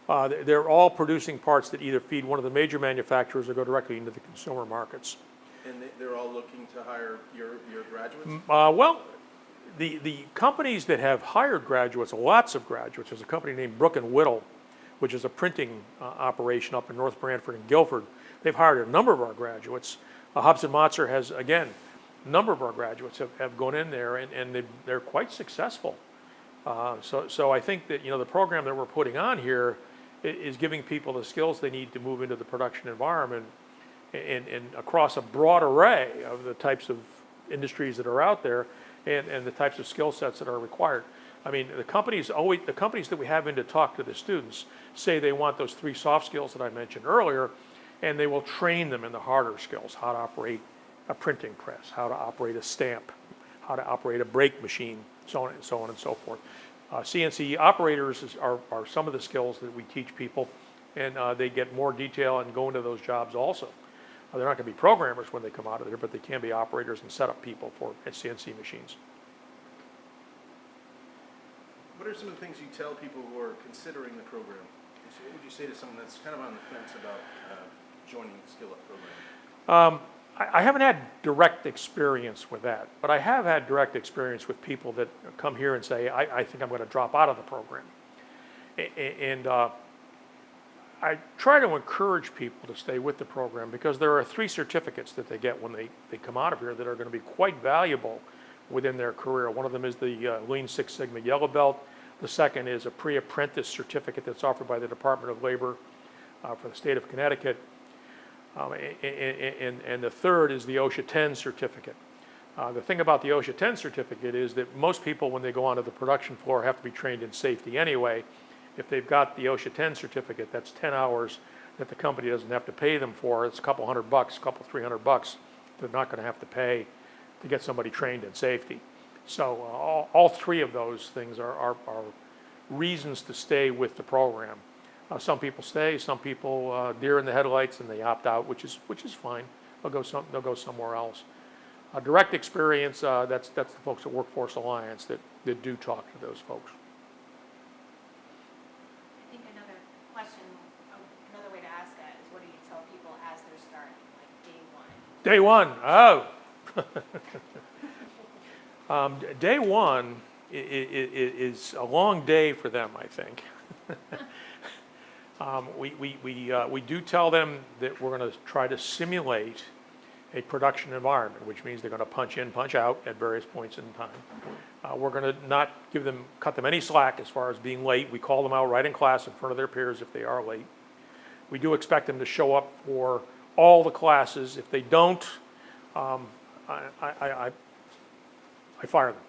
They're all producing parts that either feed one of the major manufacturers or go directly into the consumer markets. And they're all looking to hire your graduates? Well, the companies that have hired graduates, lots of graduates, there's a company named Brook and Whittle, which is a printing operation up in North Branford and Guilford. They've hired a number of our graduates. Hobson Motzer has, again, a number of our graduates have gone in there, and they're quite successful. So I think that the program that we're putting on here is giving people the skills they need to move into the production environment and across a broad array of the types of industries that are out there and the types of skill sets that are required. I mean, the companies that we have in to talk to the students say they want those 3 soft skills that I mentioned earlier, and they will train them in the harder skills: how to operate a printing press, how to operate a stamp, how to operate a brake machine, so on and so forth. CNC operators are some of the skills that we teach people, and they get more detail and go into those jobs also. They're not going to be programmers when they come out of there, but they can be operators and setup people for CNC machines. What are some of the things you tell people who are considering the program? What would you say to someone that's kind of on the fence about joining the Skill Up program? I haven't had direct experience with that, but I have had direct experience with people that come here and say, I think I'm going to drop out of the program. And I try to encourage people to stay with the program because there are 3 certificates that they get when they come out of here that are going to be quite valuable within their career. One of them is the Lean Six Sigma Yellow Belt. The second is a pre-apprentice certificate that's offered by the Department of Labor for the state of Connecticut. And the third is the OSHA 10 certificate. The thing about the OSHA 10 certificate is that most people, when they go onto the production floor, have to be trained in safety anyway. If they've got the OSHA 10 certificate, that's 10 hours that the company doesn't have to pay them for. It's a couple $100, $300 they're not going to have to pay to get somebody trained in safety. So all 3 of those things are reasons to stay with the program. Some people stay, some people deer in the headlights and they opt out, which is fine. They'll go somewhere else. Direct experience, that's the folks at Workforce Alliance that do talk to those folks. I think another question, another way to ask that is, what do you tell people as they're starting, like day one? Day 1. Day 1 is a long day for them, I think. We do tell them that we're going to try to simulate a production environment, which means they're going to punch in, punch out at various points in time. We're going to not cut them any slack as far as being late. We call them out right in class in front of their peers if they are late. We do expect them to show up for all the classes. If they don't, I fire them.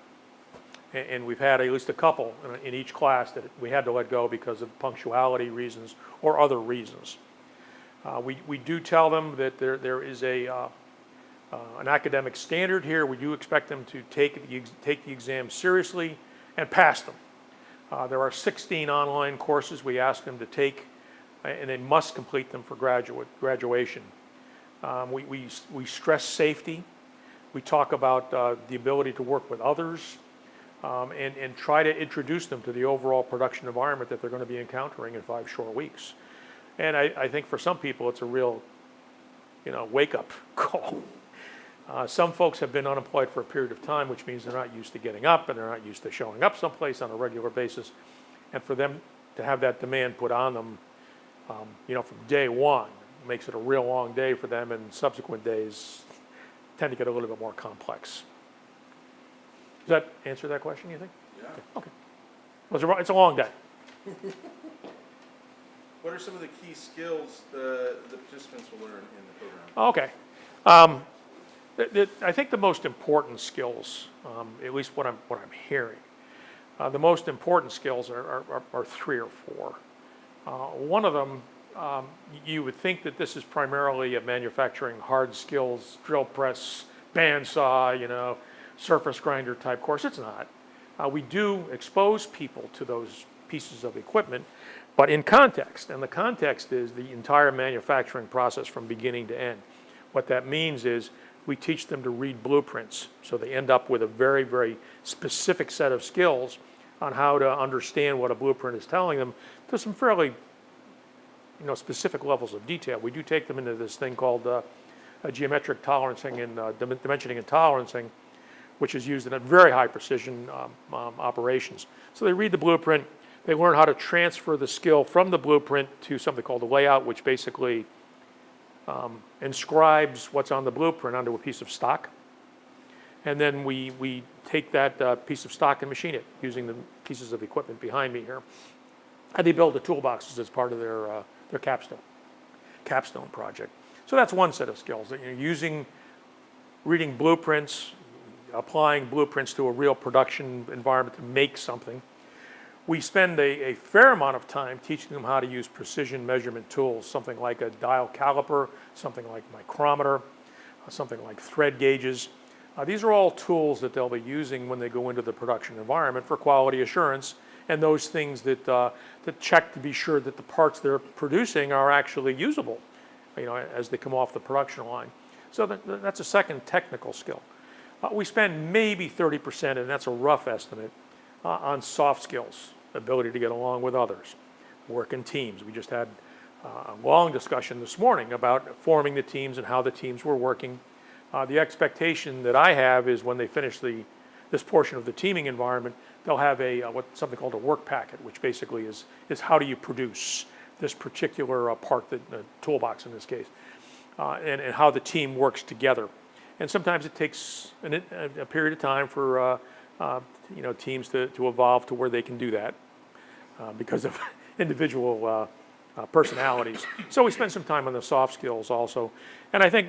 And we've had at least a couple in each class that we had to let go because of punctuality reasons or other reasons. We do tell them that there is an academic standard here. We do expect them to take the exam seriously and pass them. There are 16 online courses we ask them to take, and they must complete them for graduation. We stress safety. We talk about the ability to work with others. And try to introduce them to the overall production environment that they're going to be encountering in 5 short weeks. And I think for some people it's a real, wake-up call. Some folks have been unemployed for a period of time, which means they're not used to getting up and they're not used to showing up someplace on a regular basis. And for them to have that demand put on them, from day one, makes it a real long day for them, and subsequent days tend to get a little bit more complex. Does that answer that question, you think? Yeah. Okay. Well, it's a long day. What are some of the key skills the participants will learn in the program? Okay. I think the most important skills, at least what I'm hearing, the most important skills are 3 or 4. One of them, you would think that this is primarily a manufacturing hard skills, drill press, bandsaw, surface grinder type course. It's not. We do expose people to those pieces of equipment, but in context, and the context is the entire manufacturing process from beginning to end. What that means is we teach them to read blueprints, so they end up with a very, very specific set of skills on how to understand what a blueprint is telling them to some fairly specific levels of detail. We do take them into this thing called geometric tolerancing and dimensioning and tolerancing, which is used in a very high precision operations. So they read the blueprint, they learn how to transfer the skill from the blueprint to something called a layout, which basically inscribes what's on the blueprint onto a piece of stock. And then we take that piece of stock and machine it using the pieces of equipment behind me here. And they build the toolboxes as part of their capstone project. So that's one set of skills, that you're reading blueprints, applying blueprints to a real production environment to make something. We spend a fair amount of time teaching them how to use precision measurement tools, something like a dial caliper, something like micrometer, something like thread gauges. These are all tools that they'll be using when they go into the production environment for quality assurance, and those things that check to be sure that the parts they're producing are actually usable, as they come off the production line. So that's a second technical skill. We spend maybe 30%, and that's a rough estimate, on soft skills, ability to get along with others, work in teams. We just had a long discussion this morning about forming the teams and how the teams were working. The expectation that I have is when they finish this portion of the teaming environment, they'll have something called a work packet, which basically is how do you produce this particular part, the toolbox in this case, and how the team works together. And sometimes it takes a period of time for teams to evolve to where they can do that because of individual personalities. So we spend some time on the soft skills also. And I think,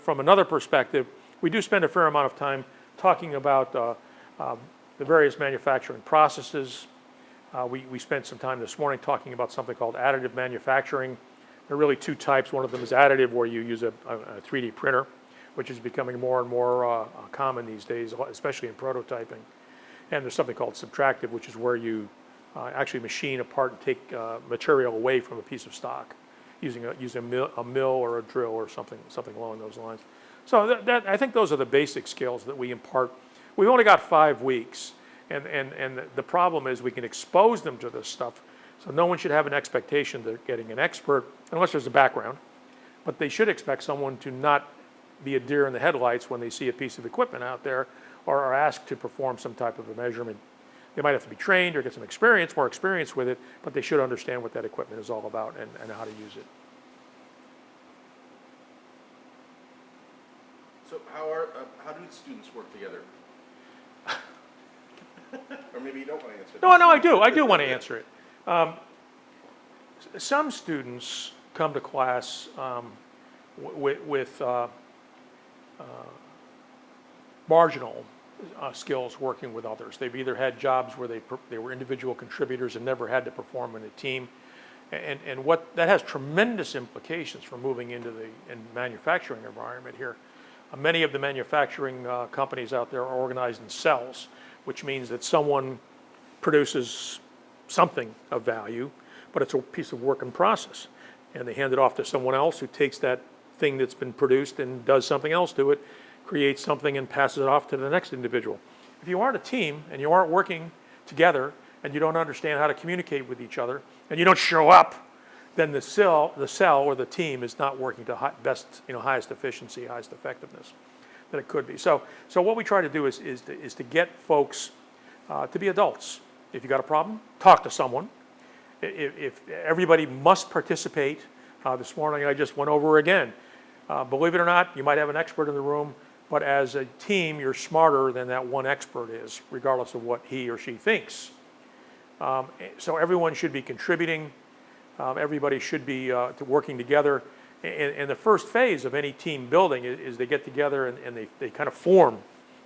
from another perspective, we do spend a fair amount of time talking about the various manufacturing processes. We spent some time this morning talking about something called additive manufacturing. There are really 2 types. One of them is additive, where you use a 3D printer, which is becoming more and more common these days, especially in prototyping. And there's something called subtractive, which is where you actually machine a part and take material away from a piece of stock using a mill or a drill or something along those lines. So I think those are the basic skills that we impart. We've only got 5 weeks, and the problem is we can expose them to this stuff. So no one should have an expectation they're getting an expert, unless there's a background. But they should expect someone to not be a deer in the headlights when they see a piece of equipment out there or are asked to perform some type of a measurement. They might have to be trained or get some more experience with it, but they should understand what that equipment is all about and how to use it. So how do the students work together? Or maybe you don't want to answer that. No, I do. I do want to answer it. Some students come to class with marginal skills working with others. They've either had jobs where they were individual contributors and never had to perform in a team, and what that has tremendous implications for moving into the manufacturing environment here. Many of the manufacturing companies out there are organized in cells, which means that someone produces something of value, but it's a piece of work in process, and they hand it off to someone else who takes that thing that's been produced and does something else to it, creates something and passes it off to the next individual. If you aren't a team and you aren't working together and you don't understand how to communicate with each other and you don't show up, then the cell or the team is not working to highest efficiency, highest effectiveness. than it could be. So what we try to do is to get folks to be adults. If you got a problem, talk to someone. If everybody must participate, this morning I just went over again. Believe it or not, you might have an expert in the room, but as a team, you're smarter than that one expert is, regardless of what he or she thinks. So everyone should be contributing. Everybody should be working together. And the first phase of any team building is they get together and they kind of form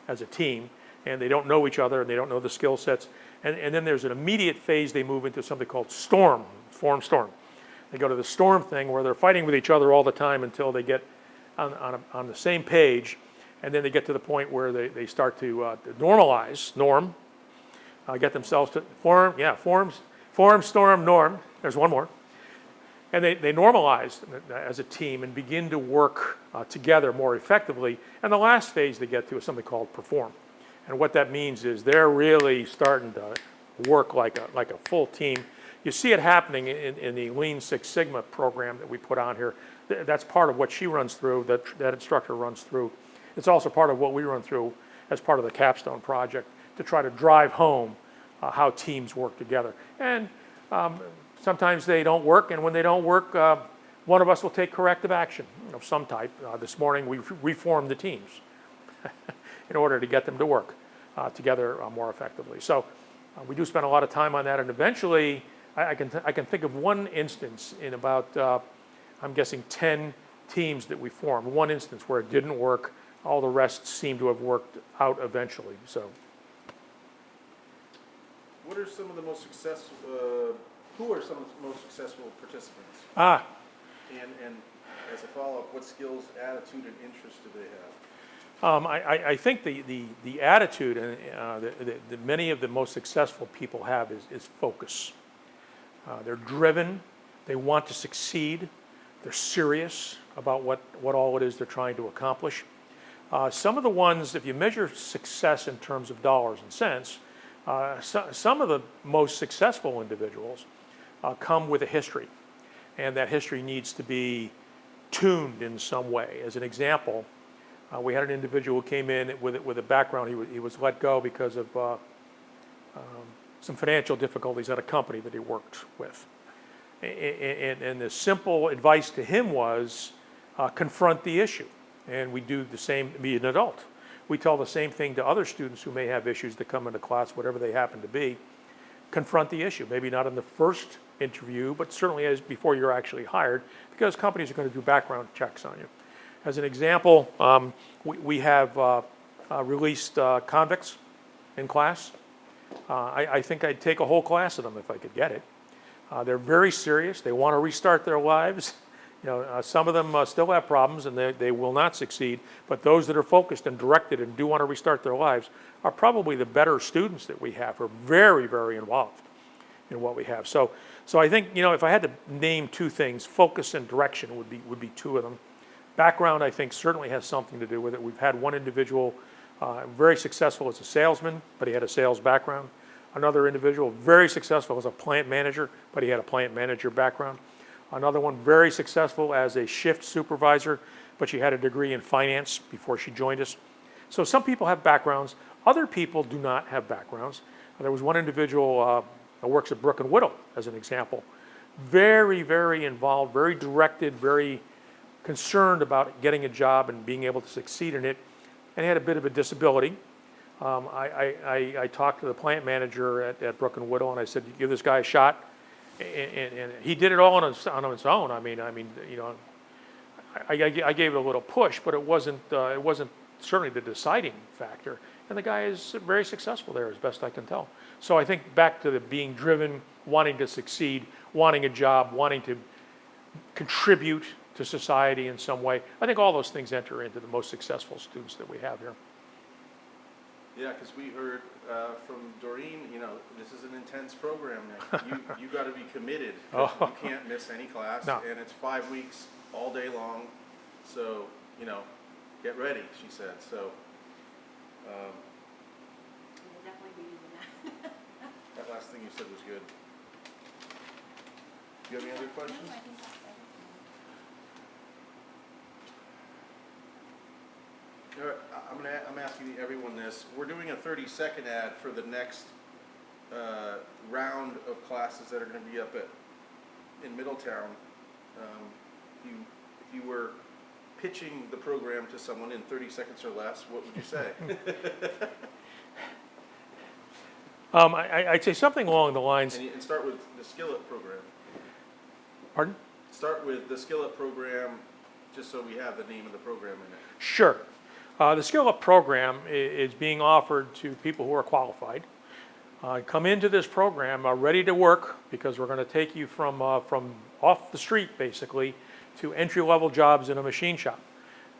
as a team, and they don't know each other and they don't know the skill sets. And then there's an immediate phase they move into something called storm. They go to the storm thing where they're fighting with each other all the time until they get on the same page, and then they get to the point where they start to normalize, get themselves to form, storm, norm. There's one more. And they normalize as a team and begin to work together more effectively. And the last phase they get to is something called perform. And what that means is they're really starting to work like a full team. You see it happening in the Lean Six Sigma program that we put on here. That's part of what she runs through, that instructor runs through. It's also part of what we run through as part of the Capstone project to try to drive home how teams work together. And sometimes they don't work, and when they don't work, one of us will take corrective action of some type. This morning we reformed the teams in order to get them to work together more effectively. So we do spend a lot of time on that, and eventually I can think of one instance in about, I'm guessing 10 teams that we formed, one instance where it didn't work. All the rest seem to have worked out eventually. So, What are some of the most successful, who are some of the most successful participants? And as a follow-up, what skills, attitude, and interest do they have? I think the attitude that many of the most successful people have is focus. They're driven, they want to succeed, they're serious about what all it is they're trying to accomplish. Some of the ones, if you measure success in terms of dollars and cents, some of the most successful individuals come with a history, and that history needs to be tuned in some way. As an example, we had an individual who came in with a background. He was let go because of some financial difficulties at a company that he worked with. And the simple advice to him was confront the issue. And we do the same, be an adult. We tell the same thing to other students who may have issues that come into class, whatever they happen to be. Confront the issue, maybe not in the first interview, but certainly as before you're actually hired, because companies are going to do background checks on you. As an example, we have released convicts in class. I think I'd take a whole class of them if I could get it. They're very serious. They want to restart their lives. Some of them still have problems and they will not succeed, but those that are focused and directed and do want to restart their lives are probably the better students that we have, who are very, very involved in what we have. So I think, if I had to name two things, focus and direction would be two of them. Background, I think, certainly has something to do with it. We've had one individual very successful as a salesman, but he had a sales background. Another individual very successful as a plant manager, but he had a plant manager background. Another one very successful as a shift supervisor, but she had a degree in finance before she joined us. So some people have backgrounds. Other people do not have backgrounds. There was one individual that works at Brook and Whittle, as an example. Very, very involved, very directed, very concerned about getting a job and being able to succeed in it, and had a bit of a disability. I talked to the plant manager at Brook and Whittle, and I said, give this guy a shot. And he did it all on his own. I gave it a little push, but it wasn't certainly the deciding factor. And the guy is very successful there, as best I can tell. So I think back to the being driven, wanting to succeed, wanting a job, wanting to contribute to society in some way. I think all those things enter into the most successful students that we have here. Yeah, because we heard from Doreen, this is an intense program, Nick. You got to be committed. You can't miss any class, No. and it's 5 weeks all day long. So, get ready, she said. So, We'll definitely be using that. that last thing you said was good. Do you have any other questions? No, I think that's everything. All right, I'm asking everyone this. We're doing a 30-second ad for the next round of classes that are going to be up in Middletown. If you were pitching the program to someone in 30 seconds or less, what would you say? I'd say something along the lines, And start with the Skillet program. pardon? Start with the Skillet program, just so we have the name of the program in it. Sure. The Skill Up program is being offered to people who are qualified. Come into this program ready to work, because we're going to take you from off the street, basically, to entry-level jobs in a machine shop.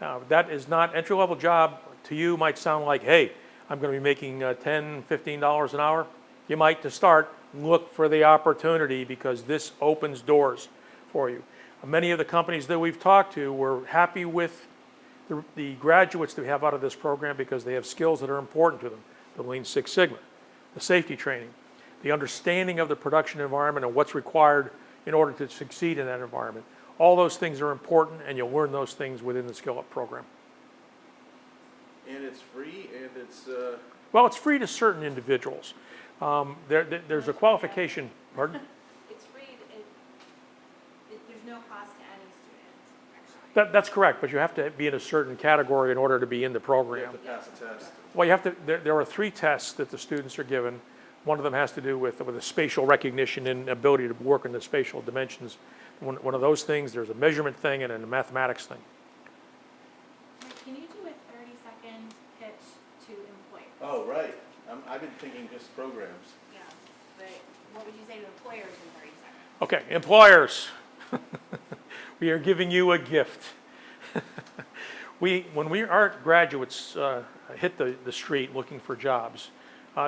Now, that is not entry-level job. To you might sound like, hey, I'm going to be making $10, $15 an hour. You might, to start, look for the opportunity, because this opens doors for you. Many of the companies that we've talked to were happy with the graduates that we have out of this program, because they have skills that are important to them. The Lean Six Sigma, the safety training, the understanding of the production environment and what's required in order to succeed in that environment. All those things are important, and you'll learn those things within the Skill Up program. And it's free, and it's Well, it's free to certain individuals. There's a qualification, pardon? It's free, there's no cost to any student, actually. That's correct, but you have to be in a certain category in order to be in the you program. have to pass a test. Well, you have to, there are 3 tests that the students are given. One of them has to do with a spatial recognition and ability to work in the spatial dimensions. One of those things, there's a measurement thing and a mathematics thing. Mike, can you do a 30-second pitch to employers? Oh, right. I've been thinking just programs. Yeah, but what would you say to employers in 30 seconds? Okay, employers, we are giving you a gift. When our graduates hit the street looking for jobs,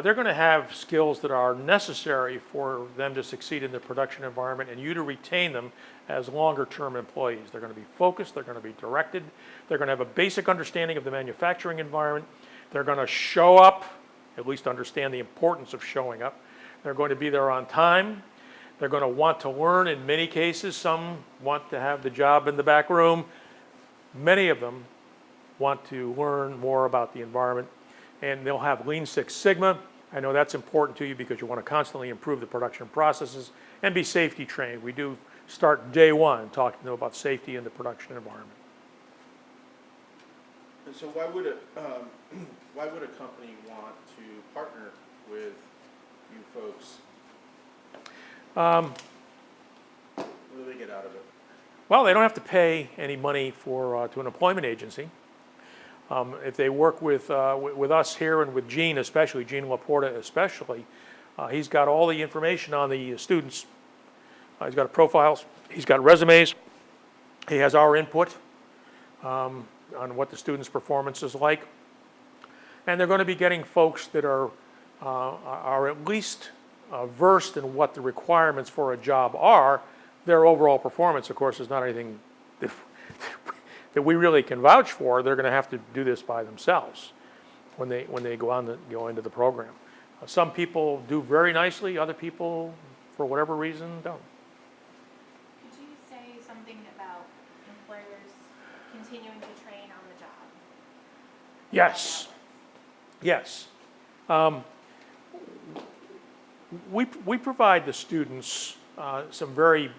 they're going to have skills that are necessary for them to succeed in the production environment, and you to retain them as longer-term employees. They're going to be focused, they're going to be directed, they're going to have a basic understanding of the manufacturing environment, they're going to show up, at least understand the importance of showing up, they're going to be there on time, they're going to want to learn in many cases. Some want to have the job in the back room. Many of them want to learn more about the environment, and they'll have Lean Six Sigma. I know that's important to you because you want to constantly improve the production processes and be safety trained. We do start day one talking to them about safety in the production environment. And so why would a company want to partner with you folks? What do they get out of it? Well, they don't have to pay any money to an employment agency. If they work with us here and with Gene especially, Gene Laporta especially, he's got all the information on the students. He's got profiles, he's got resumes, he has our input on what the students' performance is like. And they're going to be getting folks that are at least versed in what the requirements for a job are. Their overall performance, of course, is not anything that we really can vouch for. They're going to have to do this by themselves when they go into the program. Some people do very nicely. Other people, for whatever reason, don't. Could you say something about employers continuing to train on the job? Yes. Yes. We provide the students some very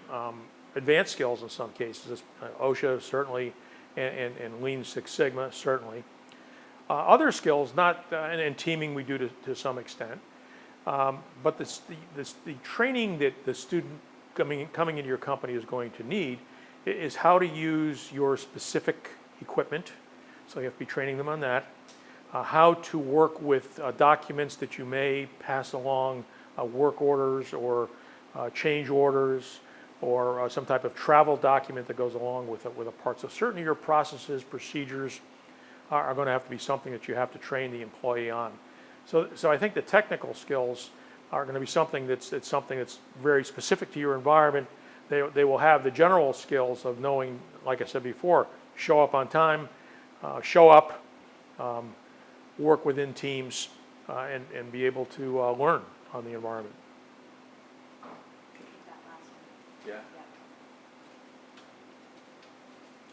advanced skills in some cases. OSHA certainly, and Lean Six Sigma certainly. Other skills, not and teaming we do to some extent, but the training that the student coming into your company is going to need is how to use your specific equipment. So you have to be training them on that. How to work with documents that you may pass along, work orders or change orders, or some type of travel document that goes along with a part. So certainly your processes, procedures are going to have to be something that you have to train the employee on. So I think the technical skills are going to be something that's very specific to your environment. They will have the general skills of knowing, like I said before, show up on time, show up, work within teams, and be able to learn on the environment. Repeat that last one. Yeah.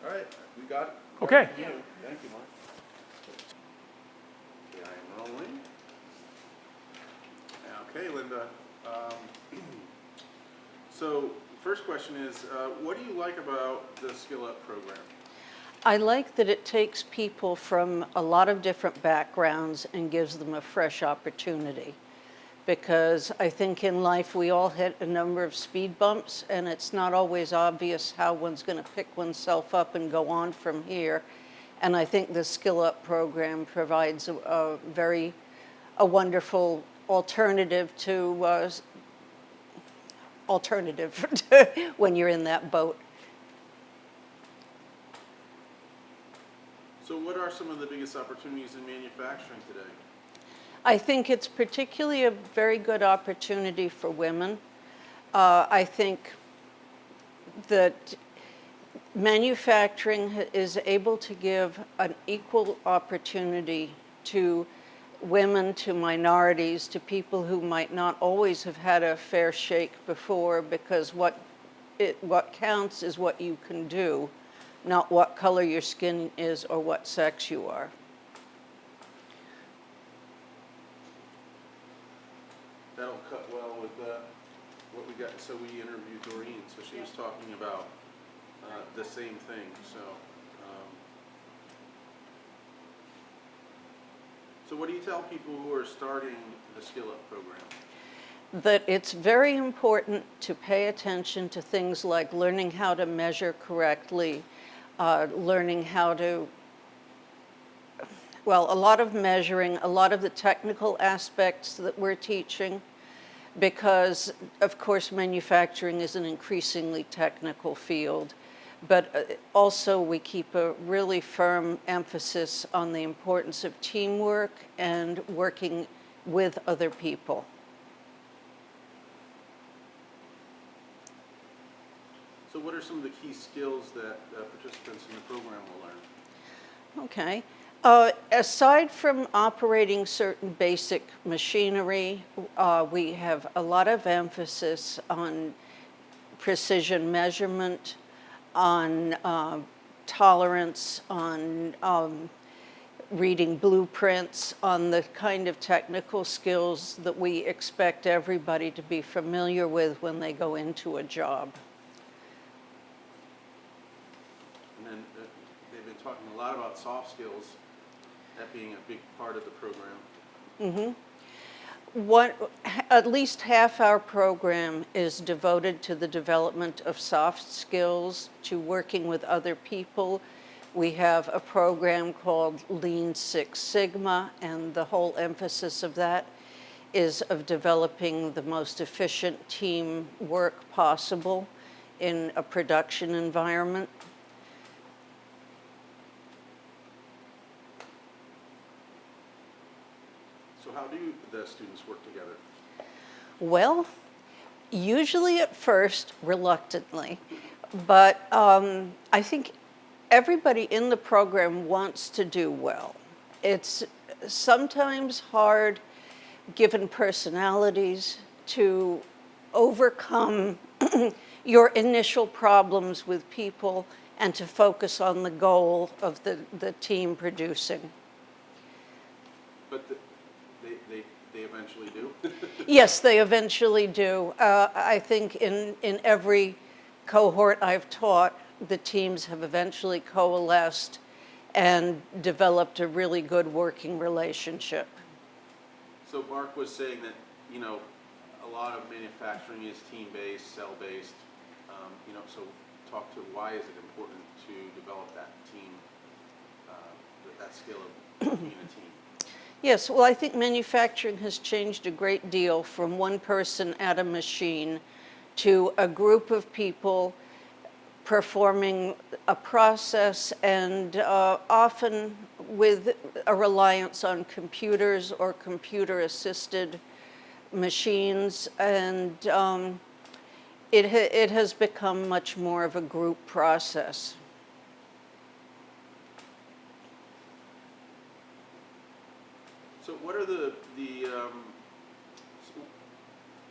Yep. All right, we got it. Okay. Thank you, Mark. Lynn. Okay, Linda. So, first question is, what do you like about the Skill Up program? I like that it takes people from a lot of different backgrounds and gives them a fresh opportunity. Because I think in life we all hit a number of speed bumps, and it's not always obvious how one's going to pick oneself up and go on from here. And I think the Skill Up program provides a wonderful alternative to when you're in that boat. So what are some of the biggest opportunities in manufacturing today? I think it's particularly a very good opportunity for women. I think that manufacturing is able to give an equal opportunity to women, to minorities, to people who might not always have had a fair shake before, because what counts is what you can do, not what color your skin is or what sex you are. That'll cut well with what we got. So we interviewed Doreen, so she was talking about the same thing. So what do you tell people who are starting the Skill Up program? That it's very important to pay attention to things like learning how to measure correctly, learning how to, well, a lot of measuring, a lot of the technical aspects that we're teaching, because of course manufacturing is an increasingly technical field, but also we keep a really firm emphasis on the importance of teamwork and working with other people. So what are some of the key skills that participants in the program will learn? Okay. Aside from operating certain basic machinery, we have a lot of emphasis on precision measurement, on tolerance, on reading blueprints, on the kind of technical skills that we expect everybody to be familiar with when they go into a job. And then they've been talking a lot about soft skills, that being a big part of the program. Mm-hmm. At least half our program is devoted to the development of soft skills, to working with other people. We have a program called Lean Six Sigma, and the whole emphasis of that is of developing the most efficient team work possible in a production environment. So how do the students work together? Well, usually at first, reluctantly, but I think everybody in the program wants to do well. It's sometimes hard, given personalities, to overcome your initial problems with people and to focus on the goal of the team producing. But they eventually do? Yes, they eventually do. I think in every cohort I've taught, the teams have eventually coalesced and developed a really good working relationship. So Mark was saying that, a lot of manufacturing is team-based, cell-based. So talk to why is it important to develop that team, that skill of being a team? Yes, well, I think manufacturing has changed a great deal from one person at a machine to a group of people performing a process, and often with a reliance on computers or computer-assisted machines, and it has become much more of a group process. So what are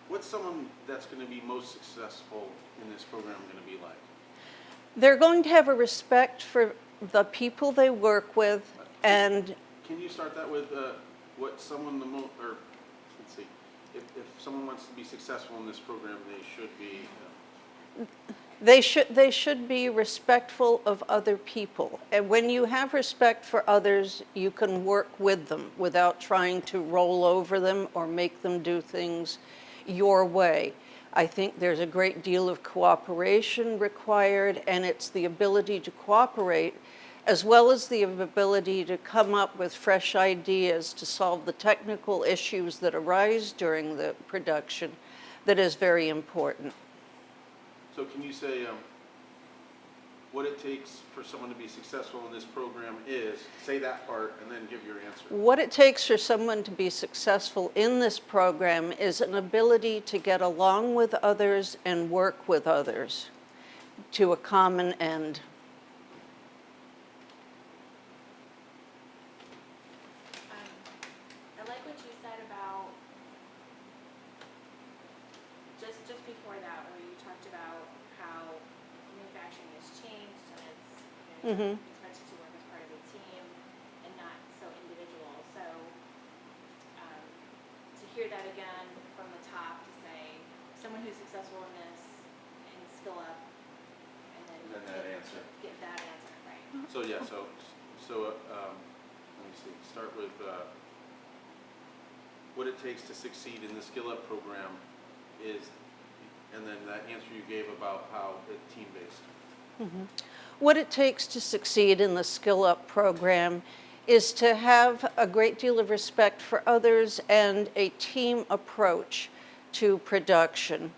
what's someone that's going to be most successful in this program going to be like? They're going to have a respect for the people they work with, and Can you start that with what someone or, let's see, if someone wants to be successful in this program, they should be, They should be respectful of other people. And when you have respect for others, you can work with them without trying to roll over them or make them do things your way. I think there's a great deal of cooperation required, and it's the ability to cooperate as well as the ability to come up with fresh ideas to solve the technical issues that arise during the production that is very important. so can you say, what it takes for someone to be successful in this program is, say that part and then give your answer. What it takes for someone to be successful in this program is an ability to get along with others and work with others to a common end. I like what you said about, just before that, where you talked about how manufacturing has changed and it's, you know, expected to work as part of a team and not so individual. So, to hear that again from the top, to say, someone who's successful in this and skill up, and then that answer. get that answer, right? So, yeah, so, let me see, start with, what it takes to succeed in the Skill Up program is, and then that answer you gave about how it's team-based. What it takes to succeed in the Skill Up program is to have a great deal of respect for others and a team approach to production.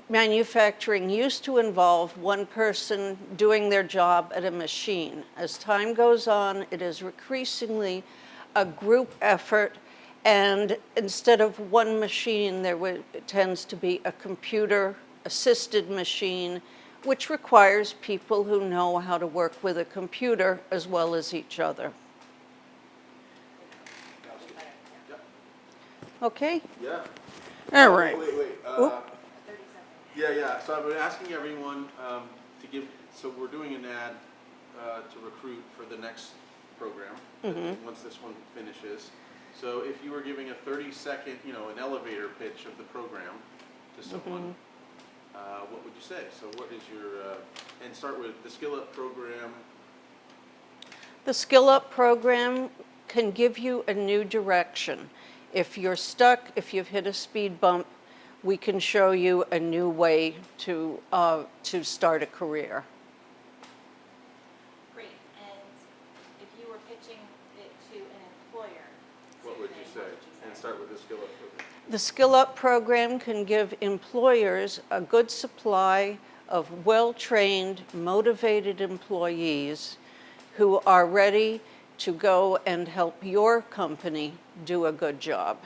Manufacturing used to involve one person doing their job at a machine. As time goes on, it is increasingly a group effort, and instead of one machine, tends to be a computer-assisted machine, which requires people who know how to work with a computer as well as each other. Okay? Yeah. All right. Wait. Oop. Yeah, so I've been asking everyone to give, so we're doing an ad to recruit for the next program, once this one finishes. So if you were giving a 30-second, an elevator pitch of the program to someone, what would you say? So what is your, and start with the Skill Up program. The Skill Up program can give you a new direction. If you're stuck, if you've hit a speed bump, we can show you a new way to start a career. Great, and if you were pitching it to an employer, What would you say? And start with the Skill Up program. The Skill Up program can give employers a good supply of well-trained, motivated employees who are ready to go and help your company do a good job.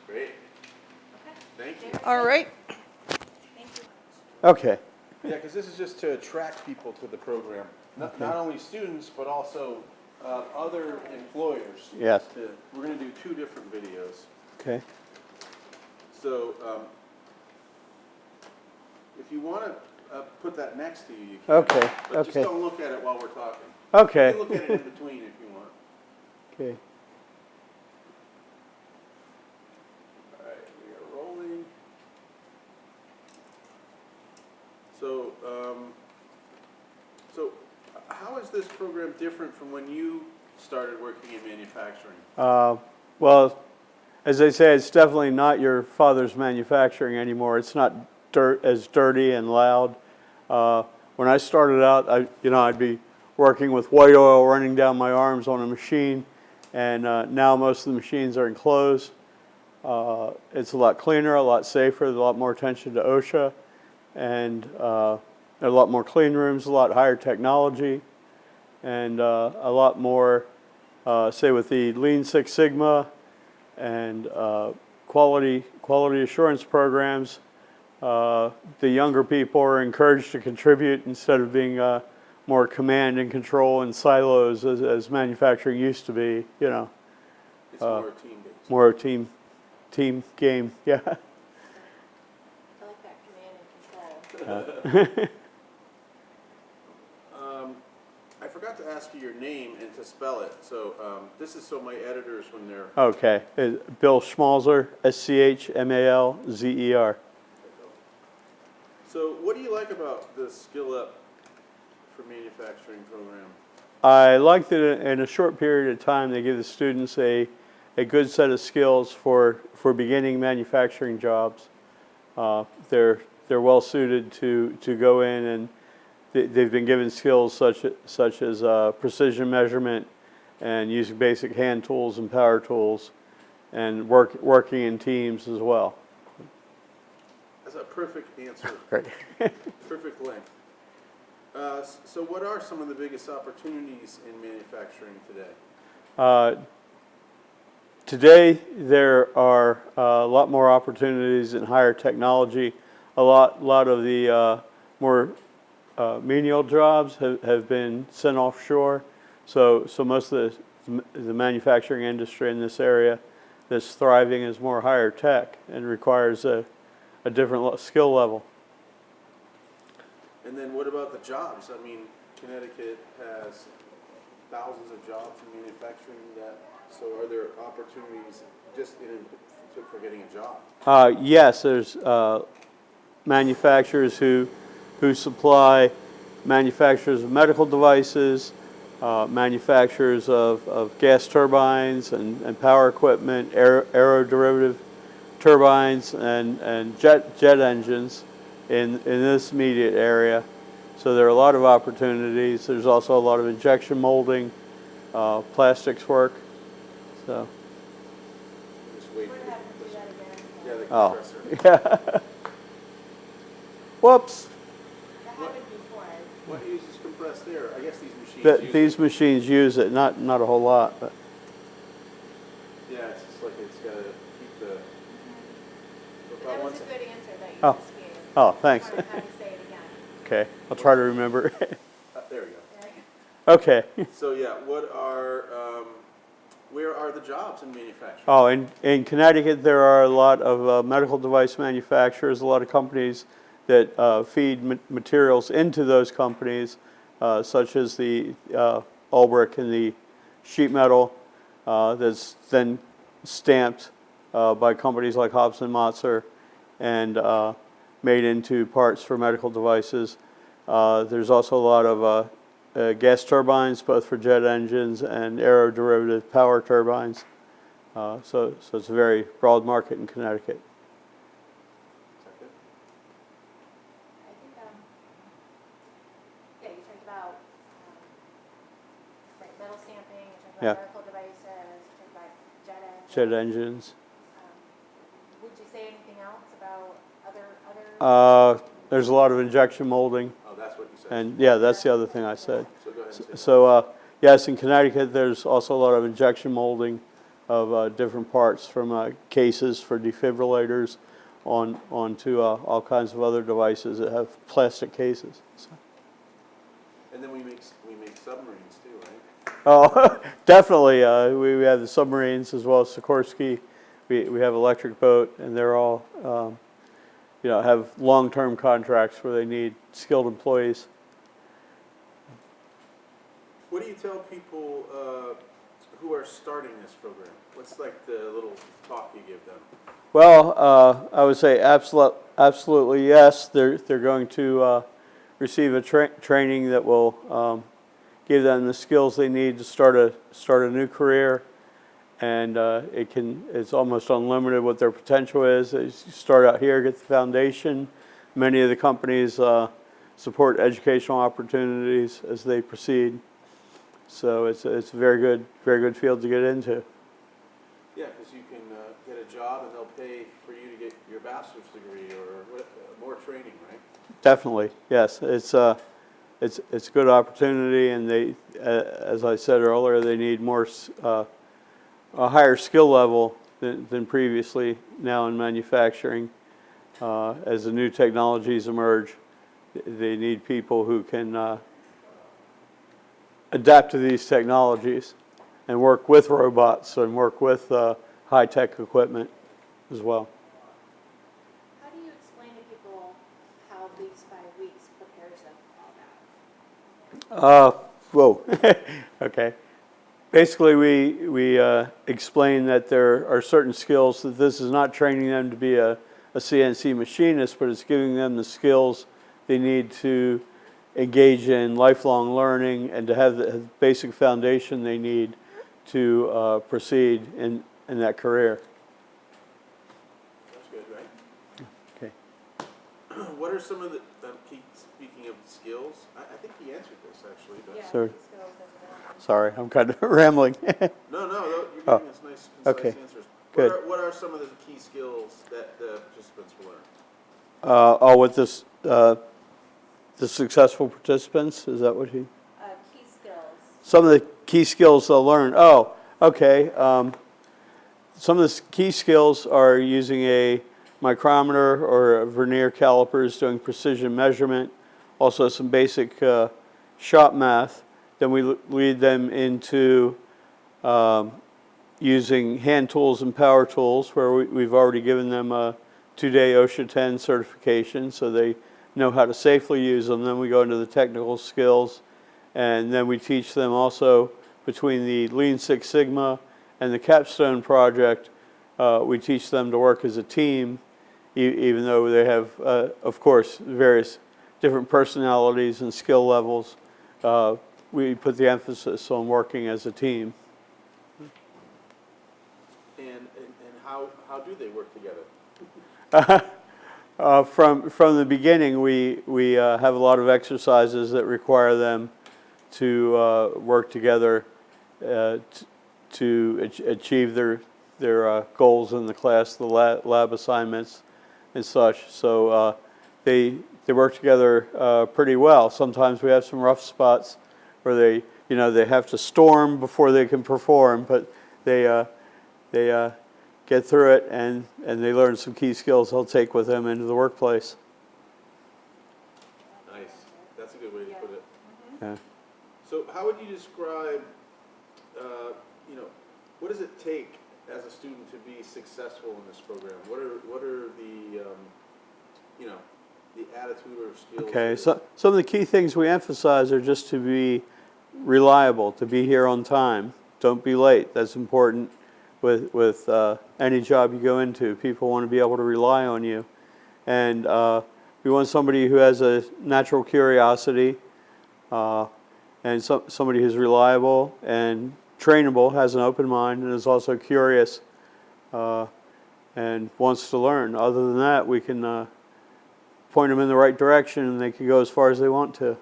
Great. Okay, Thank you. All right. thank you. Okay. Yeah, because this is just to attract people to the program. Not only students, but also other employers. Yes. We're going to do 2 different videos. Okay. So if you want to put that next to you, you can. Okay, But just okay. don't look at it while we're talking. Okay. You can look at it in between if you want. Okay. All right, we are rolling. So, how is this program different from when you started working in manufacturing? Well, as they say, it's definitely not your father's manufacturing anymore. It's not as dirty and loud. When I started out, I'd be working with white oil running down my arms on a machine, and now most of the machines are enclosed. It's a lot cleaner, a lot safer, there's a lot more attention to OSHA, and there are a lot more clean rooms, a lot higher technology, and a lot more, say with the Lean Six Sigma and quality assurance programs. The younger people are encouraged to contribute instead of being more command and control in silos as manufacturing used to be, It's more team-based. more a team game, yeah. I like that command and control. I forgot to ask you your name and to spell it. So this is so my editors, when they're Okay, Bill Schmalzer, Schmalzer. So what do you like about the Skill Up for Manufacturing program? I like that in a short period of time, they give the students a good set of skills for beginning manufacturing jobs. They're well suited to go in, and they've been given skills such as precision measurement and using basic hand tools and power tools, and working in teams as well. That's a perfect answer. Right. Perfect length. So what are some of the biggest opportunities in manufacturing today? Today, there are a lot more opportunities in higher technology. A lot of the more menial jobs have been sent offshore. So most of the manufacturing industry in this area that's thriving is more higher tech and requires a different skill level. And then what about the jobs? I mean, Connecticut has thousands of jobs in manufacturing. So are there opportunities just for getting a job? Yes, there's manufacturers who supply manufacturers of medical devices, manufacturers of gas turbines and power equipment, aeroderivative turbines and jet engines in this immediate area. So there are a lot of opportunities. There's also a lot of injection molding, plastics work. So. Just wait We're for gonna have to do that again. yeah, the Oh. compressor. Yeah. Whoops. That happened before. What uses compressed air? I guess these machines use These machines use it, not a whole lot, but. Yeah, it's just like it's got to keep the. But that was a good answer that you Oh. just gave. Oh, thanks. I wanted to have you say it again. Okay, I'll try to remember. There we go. Okay. So yeah, where are the jobs in manufacturing? Oh, in Connecticut, there are a lot of medical device manufacturers, a lot of companies that feed materials into those companies, such as the Ulbrich and the sheet metal that's then stamped by companies like Hobson Motzer and made into parts for medical devices. There's also a lot of gas turbines, both for jet engines and aeroderivative power turbines. So it's a very broad market in Connecticut. I think, yeah, you talked about, like metal stamping, you talked Yeah. about medical devices, you talked about jet engines. Jet engines. Would you say anything else about other? There's a lot of injection molding. Oh, that's what you said. And yeah, that's the other thing I said. So go ahead and say So yes, in Connecticut, there's also a lot of injection molding of different parts, from cases for defibrillators onto all kinds of other devices that have plastic cases. So. And then we make submarines too, right? Oh, definitely. We have the submarines as well as Sikorsky. We have electric boat, and they're all have long-term contracts where they need skilled employees. What do you tell people who are starting this program? What's like the little talk you give them? Well, I would say absolutely yes. They're going to receive a training that will give them the skills they need to start a new career, and it's almost unlimited what their potential is. They start out here, get the foundation. Many of the companies support educational opportunities as they proceed. So it's a very good field to get into. Yeah, because you can get a job and they'll pay for you to get your bachelor's degree or more training, right? Definitely, yes. It's a good opportunity, and they, as I said earlier, they need a higher skill level than previously now in manufacturing. As the new technologies emerge, they need people who can adapt to these technologies and work with robots and work with high-tech equipment as well. How do you explain to people how these 5 weeks prepares them for all that? Whoa, okay. Basically, we explain that there are certain skills, that this is not training them to be a CNC machinist, but it's giving them the skills they need to engage in lifelong learning and to have the basic foundation they need to proceed in that career. That's good, right? Okay. What are some of the key, speaking of skills, I think he answered this actually, but. Yeah, Sir. skills as well. Sorry, I'm kind of rambling. No, you're giving Oh, us nice, okay. concise answers. Good. What are some of the key skills that the participants will learn? With this, the successful participants, is that what he? Key skills. Some of the key skills they'll learn. Oh, okay. Some of the key skills are using a micrometer or a vernier calipers, doing precision measurement, also some basic shop math. Then we lead them into using hand tools and power tools, where we've already given them a 2-day OSHA 10 certification, so they know how to safely use them. Then we go into the technical skills, and then we teach them also between the Lean Six Sigma and the Capstone project, we teach them to work as a team, even though they have, of course, various different personalities and skill levels. We put the emphasis on working as a team. And how do they work together? From the beginning, we have a lot of exercises that require them to work together to achieve their goals in the class, the lab assignments and such. So they work together pretty well. Sometimes we have some rough spots where they have to storm before they can perform, but they get through it, and they learn some key skills they'll take with them into the workplace. Nice. That's a good way to put it. Yeah. So how would you describe, what does it take as a student to be successful in this program? What are the, the attitude or skills? Okay, so some of the key things we emphasize are just to be reliable, to be here on time. Don't be late. That's important with any job you go into. People want to be able to rely on you. And we want somebody who has a natural curiosity, and somebody who's reliable and trainable, has an open mind, and is also curious and wants to learn. Other than that, we can point them in the right direction, and they can go as far as they want to.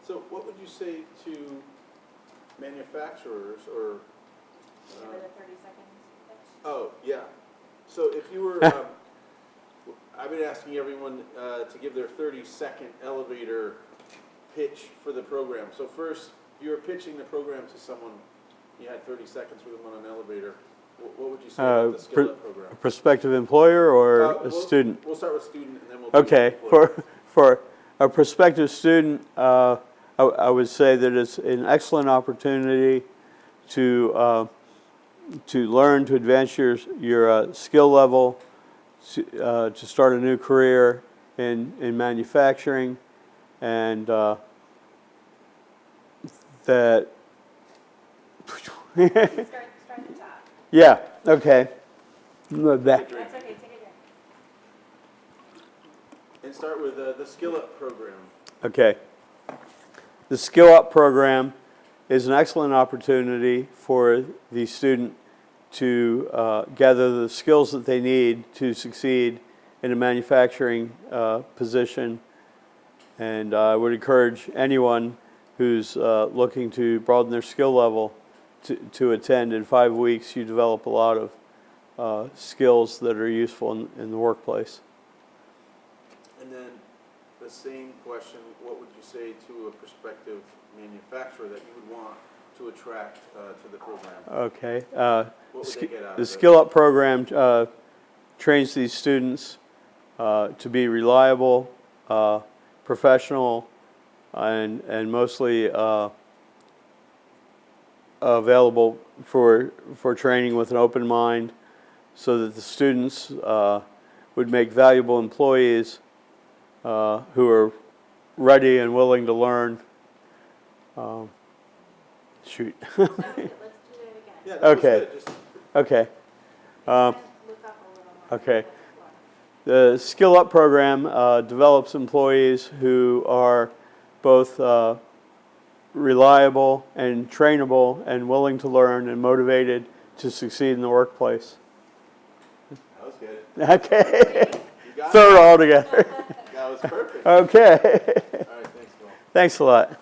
So what would you say to manufacturers or... Give it a 30 seconds pitch. Oh, yeah. So if you were, I've been asking everyone to give their 30-second elevator pitch for the program. So first, if you were pitching the program to someone, you had 30 seconds with them on an elevator, what would you say about the Skill Up program? A prospective employer or a student? We'll start with student and then we'll do Okay, employer. for a prospective student, I would say that it's an excellent opportunity to learn, to advance your skill level, to start a new career in manufacturing, and that. Start at the top. Yeah. Okay. That. That's okay, take a drink. And start with the Skill Up program. Okay. The Skill Up program is an excellent opportunity for the student to gather the skills that they need to succeed in a manufacturing position. And I would encourage anyone who's looking to broaden their skill level to attend. In 5 weeks, you develop a lot of skills that are useful in the workplace. And then the same question, what would you say to a prospective manufacturer that you would want to attract to the program? Okay. What would they get out of The it? Skill Up program trains these students to be reliable, professional, and mostly available for training with an open mind, so that the students would make valuable employees who are ready and willing to learn Shoot. Let's do that again. Yeah, that was Okay. good. Just- Okay. Look up a little more. Okay. The Skill Up program develops employees who are both reliable and trainable and willing to learn and motivated to succeed in the workplace. That was good. Okay. You got Throw it it. all together. That was perfect. Okay. All right, thanks, Bill. Thanks a lot.